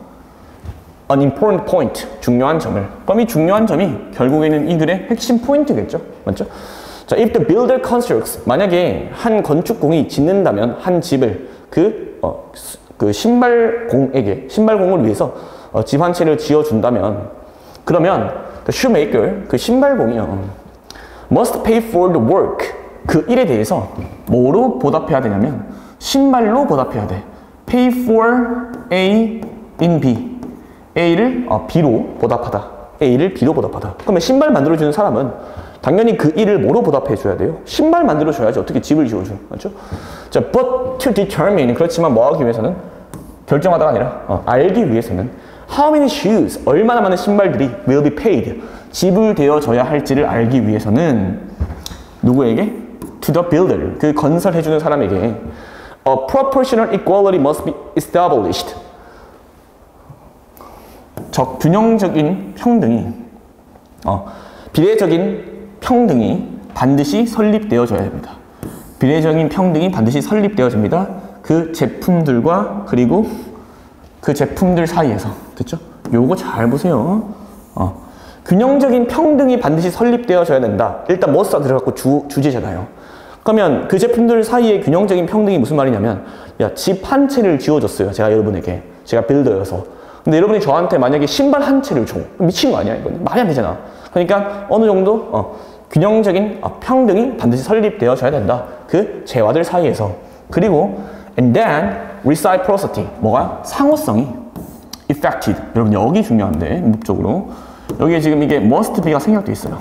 an important point, 중요한 점을. 그럼 이 중요한 점이 결국에는 이 글의 핵심 포인트겠죠? 맞죠? 자, if the builder constructs, 만약에 한 건축공이 짓는다면 한 집을 그 신발공을 위해서 집 한 채를 지어준다면 그러면 the shoemaker, 그 신발공이요 must pay for the work, 그 일에 대해서 뭐로 보답해야 되냐면 신발로 보답해야 돼. pay for A in B, A를 B로 보답하다. A를 B로 보답하다. 그러면 신발 만들어주는 사람은 당연히 그 일을 뭐로 보답해줘야 돼요? 신발 만들어줘야지 어떻게 집을 지어줘. 맞죠? 자, but to determine, 그렇지만 뭐 하기 위해서는 결정하다가 아니라 알기 위해서는 how many shoes, 얼마나 많은 신발들이 will be paid, 지불되어져야 할지를 알기 위해서는 누구에게? To the builder, 그 건설해주는 사람에게 a proportional equality must be established, 균형적인 평등이 비례적인 평등이 반드시 설립되어져야 됩니다. 비례적인 평등이 반드시 설립되어집니다. 그 제품들과 그리고 그 제품들 사이에서. 됐죠? 요거 잘 보세요. 균형적인 평등이 반드시 설립되어져야 된다. 일단 must가 들어갔고 주제잖아요. 그러면 그 제품들 사이에 균형적인 평등이 무슨 말이냐면 야, 집 한 채를 지어줬어요. 제가 여러분에게. 제가 빌더여서. 근데 여러분이 저한테 만약에 신발 한 채를 줘. 미친 거 아니야 이건. 말이 안 되잖아. 그러니까 어느 정도 균형적인 평등이 반드시 설립되어져야 된다. 그 재화들 사이에서. 그리고 and then reciprocity. 뭐가? 상호성이 effected. 여러분 여기 중요한데 문법적으로. 여기에 지금 이게 must be가 생략돼 있어요.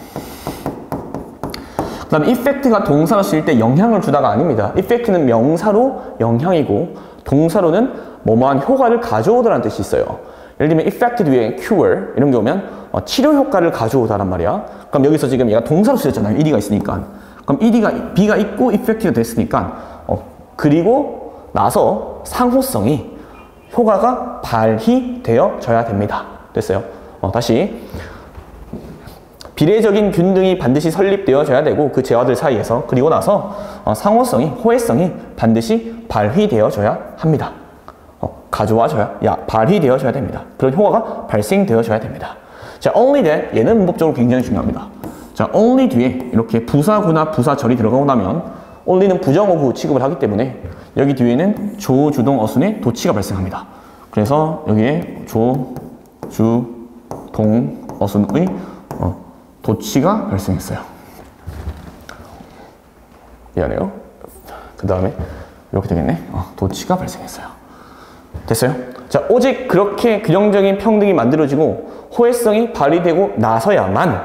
그 다음에 effect가 동사로 쓰일 때 영향을 주다가 아닙니다. effect는 명사로 영향이고 동사로는 뭐뭐한 효과를 가져오다라는 뜻이 있어요. 예를 들면 effect 뒤에 cure 이런 게 오면 치료 효과를 가져오다란 말이야. 그럼 여기서 지금 얘가 동사로 쓰였잖아요. ed가 있으니까. 그럼 be가 있고 effect가 됐으니까 그리고 나서 상호성이 효과가 발휘되어져야 됩니다. 됐어요? 다시 비례적인 균등이 반드시 설립되어져야 되고 그 재화들 사이에서 그리고 나서 상호성이 호혜성이 반드시 발휘되어져야 합니다. 발휘되어져야 됩니다. 그런 효과가 발생되어져야 됩니다. 자, only that 얘는 문법적으로 굉장히 중요합니다. 자, only 뒤에 이렇게 부사구나 부사절이 들어가고 나면 only는 부정어구 취급을 하기 때문에 여기 뒤에는 조, 주동, 어순의 도치가 발생합니다. 그래서 여기에 조, 주, 동, 어순의 도치가 발생했어요. 미안해요. 그 다음에 이렇게 되겠네. 도치가 발생했어요. 됐어요? 자, 오직 그렇게 균형적인 평등이 만들어지고 호혜성이 발휘되고 나서야만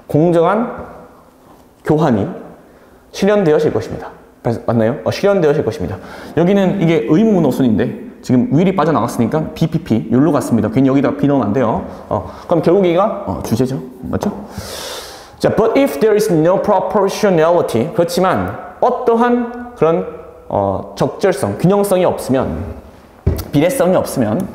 공정한 교환이 실현되어질 것입니다. 맞나요? 실현되어질 것입니다. 여기는 이게 의무문 어순인데 지금 will이 빠져나갔으니까 BPP 여기로 갔습니다. 괜히 여기다 B 넣으면 안 돼요. 그럼 결국 얘가 주제죠. 맞죠? 자, but if there is no proportionality 그렇지만 어떠한 그런 적절성, 균형성이 없으면 비례성이 없으면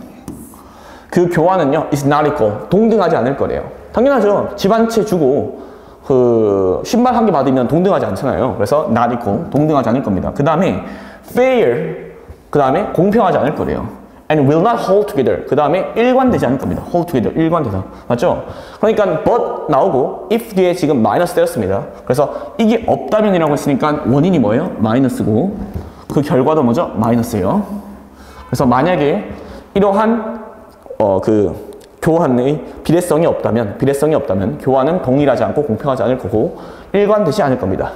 그 교환은요 is not equal 동등하지 않을 거래요. 당연하죠. 집 한 채 주고 그 신발 한 개 받으면 동등하지 않잖아요. 그래서 not equal 동등하지 않을 겁니다. 그 다음에 fair 그 다음에 공평하지 않을 거래요. and will not hold together. 그 다음에 일관되지 않을 겁니다. hold together. 일관되다. 맞죠? 그러니까 but 나오고 if 뒤에 지금 마이너스 되었습니다. 그래서 이게 없다면이라고 했으니까 원인이 뭐예요? 마이너스고 그 결과도 뭐죠? 마이너스예요. 그래서 만약에 이러한 그 교환의 비례성이 없다면 교환은 동일하지 않고 공평하지 않을 거고 일관되지 않을 겁니다.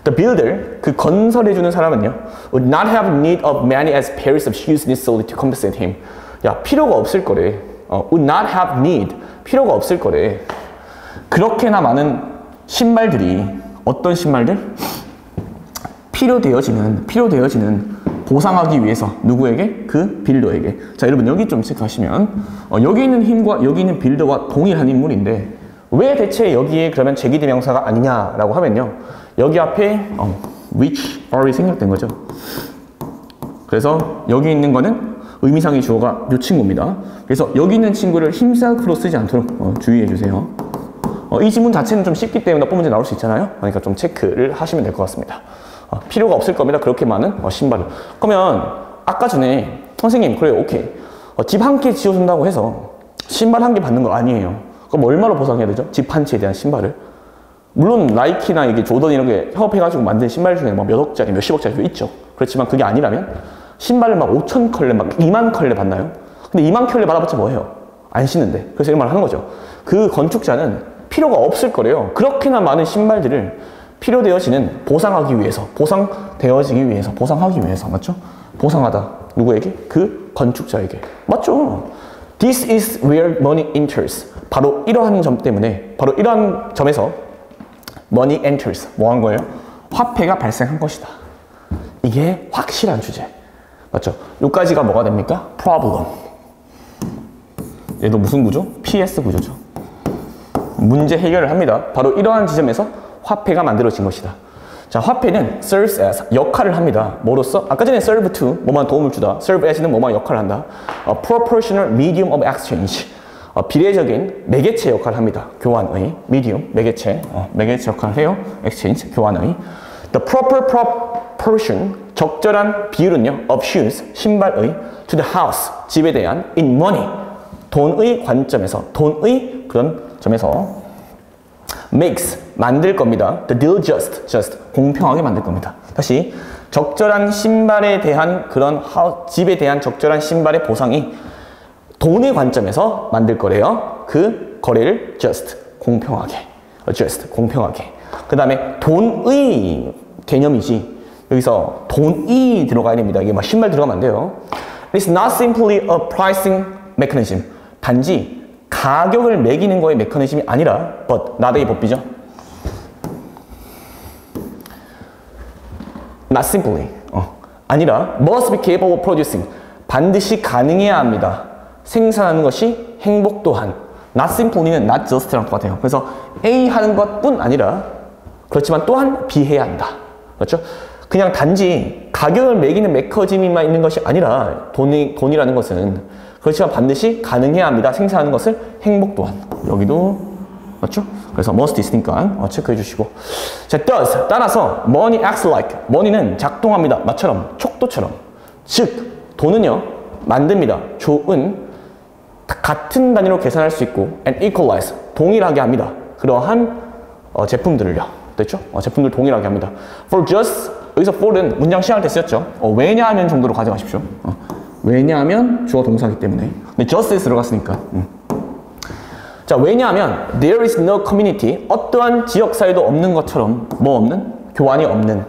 The builder, 그 건설해주는 사람은요, would not have need of many as pairs of shoes necessarily to compensate him. 야, 필요가 없을 거래. would not have need, 필요가 없을 거래. 그렇게나 많은 신발들이, 어떤 신발들? 필요되어지는 보상하기 위해서 누구에게? 그 빌더에게. 자, 여러분 여기 좀 체크하시면 여기 있는 힘과 여기 있는 빌더와 동일한 인물인데 왜 대체 여기에 그러면 제기대명사가 아니냐라고 하면요. 여기 앞에 which are이 생략된 거죠. 그래서 여기 있는 거는 의미상의 주어가 이 친구입니다. 그래서 여기 있는 친구를 himself로 쓰지 않도록 주의해 주세요. 이 지문 자체는 좀 쉽기 때문에 나쁜 문제 나올 수 있잖아요. 그러니까 좀 체크를 하시면 될 것 같습니다. 필요가 없을 겁니다. 그렇게 많은 신발을. 그러면 아까 전에 선생님 그래요. 오케이. 집 한 개 지어준다고 해서 신발 한 개 받는 거 아니에요. 그럼 얼마로 보상해야 되죠? 집 한 채에 대한 신발을. 물론 나이키나 이게 조던 이런 게 협업해가지고 만든 신발 중에 뭐 몇 억짜리, 몇십억짜리도 있죠. 그렇지만 그게 아니라면 신발을 막 5천 컬레, 막 2만 컬레 받나요? 근데 2만 컬레 받아봤자 뭐예요? 안 신는데. 그래서 이런 말 하는 거죠. 그 건축자는 필요가 없을 거래요. 그렇게나 많은 신발들을 필요되어지는 보상하기 위해서, 보상되어지기 위해서, 보상하기 위해서, 맞죠? 보상하다. 누구에게? 그 건축자에게. 맞죠? This is where money enters. 바로 이러한 점 때문에, 바로 이러한 점에서 money enters. 뭐 한 거예요? 화폐가 발생한 것이다. 이게 확실한 주제. 맞죠? 요까지가 뭐가 됩니까? problem. 얘도 무슨 구조? PS 구조죠. 문제 해결을 합니다. 바로 이러한 지점에서 화폐가 만들어진 것이다. 자, 화폐는 serves as 역할을 합니다. 뭐로써? 아까 전에 serve to 뭐만 도움을 주다. serve as는 뭐만 역할을 한다. proportional medium of exchange. 비례적인 매개체 역할을 합니다. 교환의 medium 매개체 역할을 해요. exchange 교환의 the proper proportion 적절한 비율은요 of shoes 신발의 to the house 집에 대한 in money 돈의 관점에서 돈의 그런 점에서 makes 만들 겁니다. The deal just 공평하게 만들 겁니다. 다시 적절한 신발에 대한 그런 집에 대한 적절한 신발의 보상이 돈의 관점에서 만들 거래요. 그 거래를 just 공평하게 공평하게. 그 다음에 돈의 개념이지 여기서 돈이 들어가야 됩니다. 이게 막 신발 들어가면 안 돼요. It's not simply a pricing mechanism. 단지 가격을 매기는 거의 메커니즘이 아니라 but not의 법비죠. Not simply 아니라 must be capable of producing 반드시 가능해야 합니다. 생산하는 것이 행복 또한 not simply는 not just랑 똑같아요. 그래서 A 하는 것뿐 아니라 그렇지만 또한 B해야 한다. 그렇죠? 그냥 단지 가격을 매기는 메커니즘만 있는 것이 아니라 돈이라는 것은 그렇지만 반드시 가능해야 합니다. 생산하는 것을 행복 또한 여기도 맞죠? 그래서 must 있으니까 체크해 주시고 자, does 따라서 money acts like money는 작동합니다. 마처럼 촉도처럼 즉 돈은요 만듭니다. 좋은 같은 단위로 계산할 수 있고 and equalize 동일하게 합니다. 그러한 제품들을요 됐죠? 제품들 동일하게 합니다. For just 여기서 for는 문장 시작할 때 쓰였죠. 왜냐하면 정도로 가져가십시오. 왜냐하면 주어 동사이기 때문에 근데 just에 들어갔으니까 자 왜냐하면 there is no community 어떠한 지역사회도 없는 것처럼 뭐 없는? 교환이 없는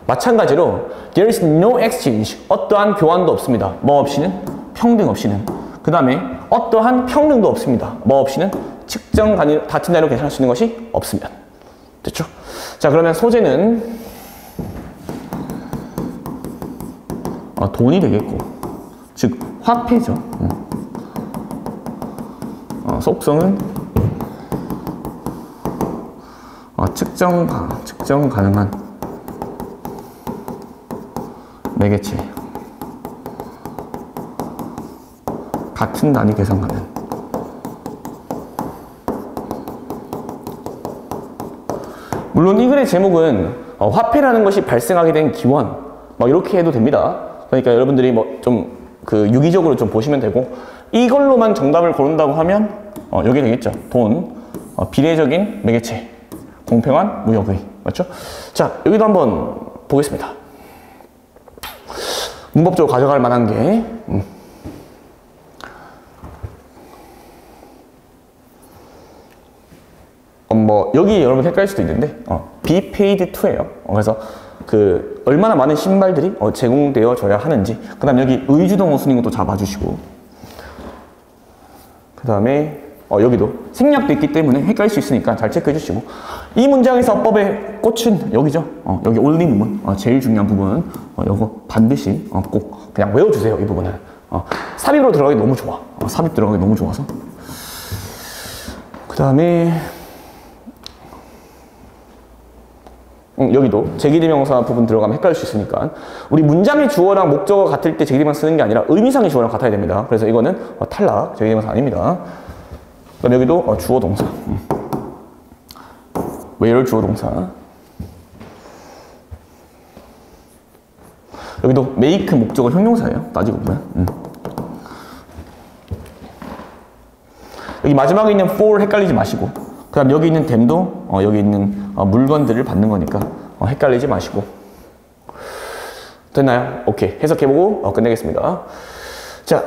마찬가지로 there is no exchange 어떠한 교환도 없습니다. 뭐 없이는? 평등 없이는 그 다음에 어떠한 평등도 없습니다. 뭐 없이는? 측정 같은 단위로 계산할 수 있는 것이 없으면 됐죠? 자 그러면 소재는 돈이 되겠고 즉 화폐죠. 속성은 측정 가능한 매개체 같은 단위 계산 가능 물론 이 글의 제목은 화폐라는 것이 발생하게 된 기원 이렇게 해도 됩니다. 그러니까 여러분들이 좀 유기적으로 좀 보시면 되고 이걸로만 정답을 고른다고 하면 여기 되겠죠. 돈, 비례적인 매개체, 공평한 무역의 맞죠? 자 여기도 한번 보겠습니다. 문법적으로 가져갈 만한 게 여기 여러분 헷갈릴 수도 있는데 be paid to예요. 그래서 얼마나 많은 신발들이 제공되어져야 하는지 그 다음 여기 의주동 어순인 것도 잡아주시고 그 다음에 여기도 생략도 있기 때문에 헷갈릴 수 있으니까 잘 체크해 주시고 이 문장에서 어법의 꽃은 여기죠. 여기 only 부분 제일 중요한 부분 이거 반드시 꼭 그냥 외워주세요. 이 부분은 삽입으로 들어가기 너무 좋아. 삽입 들어가기 너무 좋아서 그 다음에 여기도 제기대명사 부분 들어가면 헷갈릴 수 있으니까 우리 문장의 주어랑 목적어가 같을 때 제기대명사 쓰는 게 아니라 의미상의 주어랑 같아야 됩니다. 그래서 이거는 탈락, 제기대명사 아닙니다. 그다음 여기도 주어 동사 where 주어 동사 여기도 make 목적어 형용사예요. 따지고 보면 여기 마지막에 있는 for 헷갈리지 마시고 그 다음 여기 있는 댐도 여기 있는 물건들을 받는 거니까 헷갈리지 마시고 됐나요? 오케이 해석해보고 끝내겠습니다. 자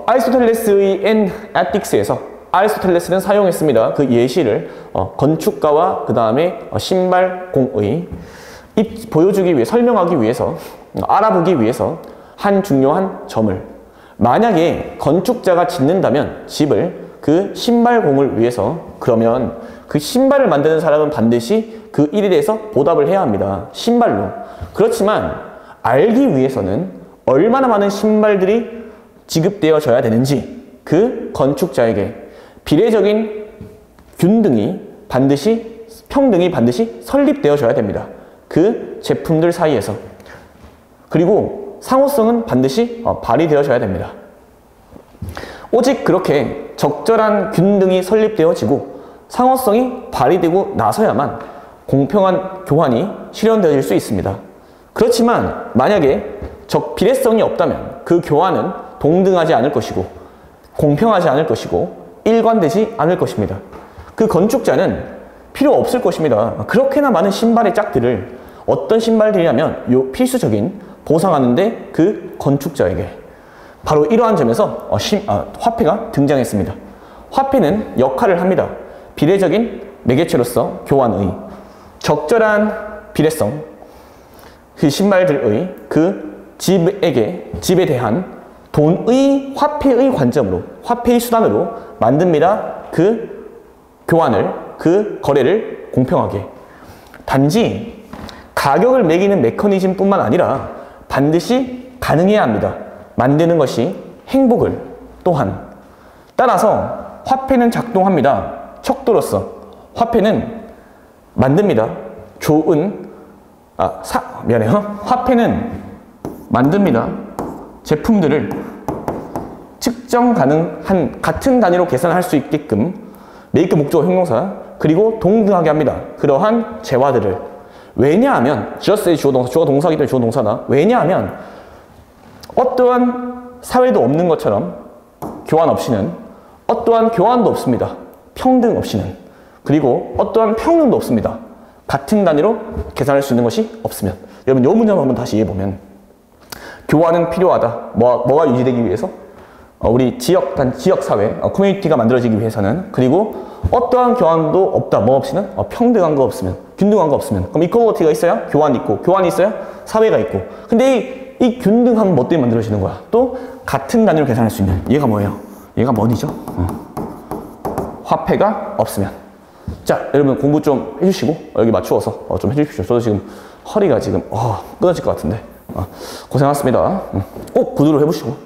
아리스토텔레스의 N Ethics에서 아리스토텔레스는 사용했습니다. 그 예시를 건축가와 그 다음에 신발공의 보여주기 위해 설명하기 위해서 알아보기 위해서 한 중요한 점을 만약에 건축자가 짓는다면 집을 그 신발공을 위해서 그러면 그 신발을 만드는 사람은 반드시 그 일에 대해서 보답을 해야 합니다. 신발로. 그렇지만 알기 위해서는 얼마나 많은 신발들이 지급되어져야 되는지 그 건축자에게 비례적인 균등이 반드시 평등이 반드시 설립되어져야 됩니다. 그 제품들 사이에서. 그리고 상호성은 반드시 발휘되어져야 됩니다. 오직 그렇게 적절한 균등이 설립되어지고 상호성이 발휘되고 나서야만 공평한 교환이 실현되어질 수 있습니다. 그렇지만 만약에 비례성이 없다면 그 교환은 동등하지 않을 것이고 공평하지 않을 것이고 일관되지 않을 것입니다. 그 건축자는 필요 없을 것입니다. 그렇게나 많은 신발의 짝들을 어떤 신발들이냐면 요 필수적인 보상하는데 그 건축자에게 바로 이러한 점에서 화폐가 등장했습니다. 화폐는 역할을 합니다. 비례적인 매개체로서 교환의 적절한 비례성, 그 신발들의 그 집에 대한 돈의 화폐의 관점으로, 화폐의 수단으로 만듭니다. 그 교환을, 그 거래를 공평하게. 단지 가격을 매기는 메커니즘 뿐만 아니라 반드시 가능해야 합니다. 만드는 것이 행복을 또한. 따라서 화폐는 작동합니다. 척도로서 화폐는 만듭니다. 좋은 화폐는 만듭니다. 제품들을 측정 가능한 같은 단위로 계산할 수 있게끔 메이크 목적어 형용사 그리고 동등하게 합니다. 그러한 재화들을. 왜냐하면 just의 주어동사, 주어가 동사이기 때문에 주어동사다. 왜냐하면 어떠한 사회도 없는 것처럼 교환 없이는 어떠한 교환도 없습니다. 평등 없이는. 그리고 어떠한 평등도 없습니다. 같은 단위로 계산할 수 있는 것이 없으면. 여러분, 이 문장을 한번 다시 이해해보면 교환은 필요하다. 뭐가 유지되기 위해서? 우리 지역사회, 커뮤니티가 만들어지기 위해서는. 그리고 어떠한 교환도 없다. 뭐 없이는? 평등한 거 없으면. 균등한 거 없으면. 그럼 이퀄리티가 있어야 교환이 있고, 교환이 있어야 사회가 있고. 근데 이 균등함은 뭐 때문에 만들어지는 거야? 또 같은 단위로 계산할 수 있는. 얘가 뭐예요? 얘가 뭐니죠? 화폐가 없으면. 자, 여러분 공부 좀 해주시고 여기 맞추어서 좀 해주십시오. 저도 지금 허리가 지금 끊어질 것 같은데 고생하셨습니다. 꼭 구두로 해보시고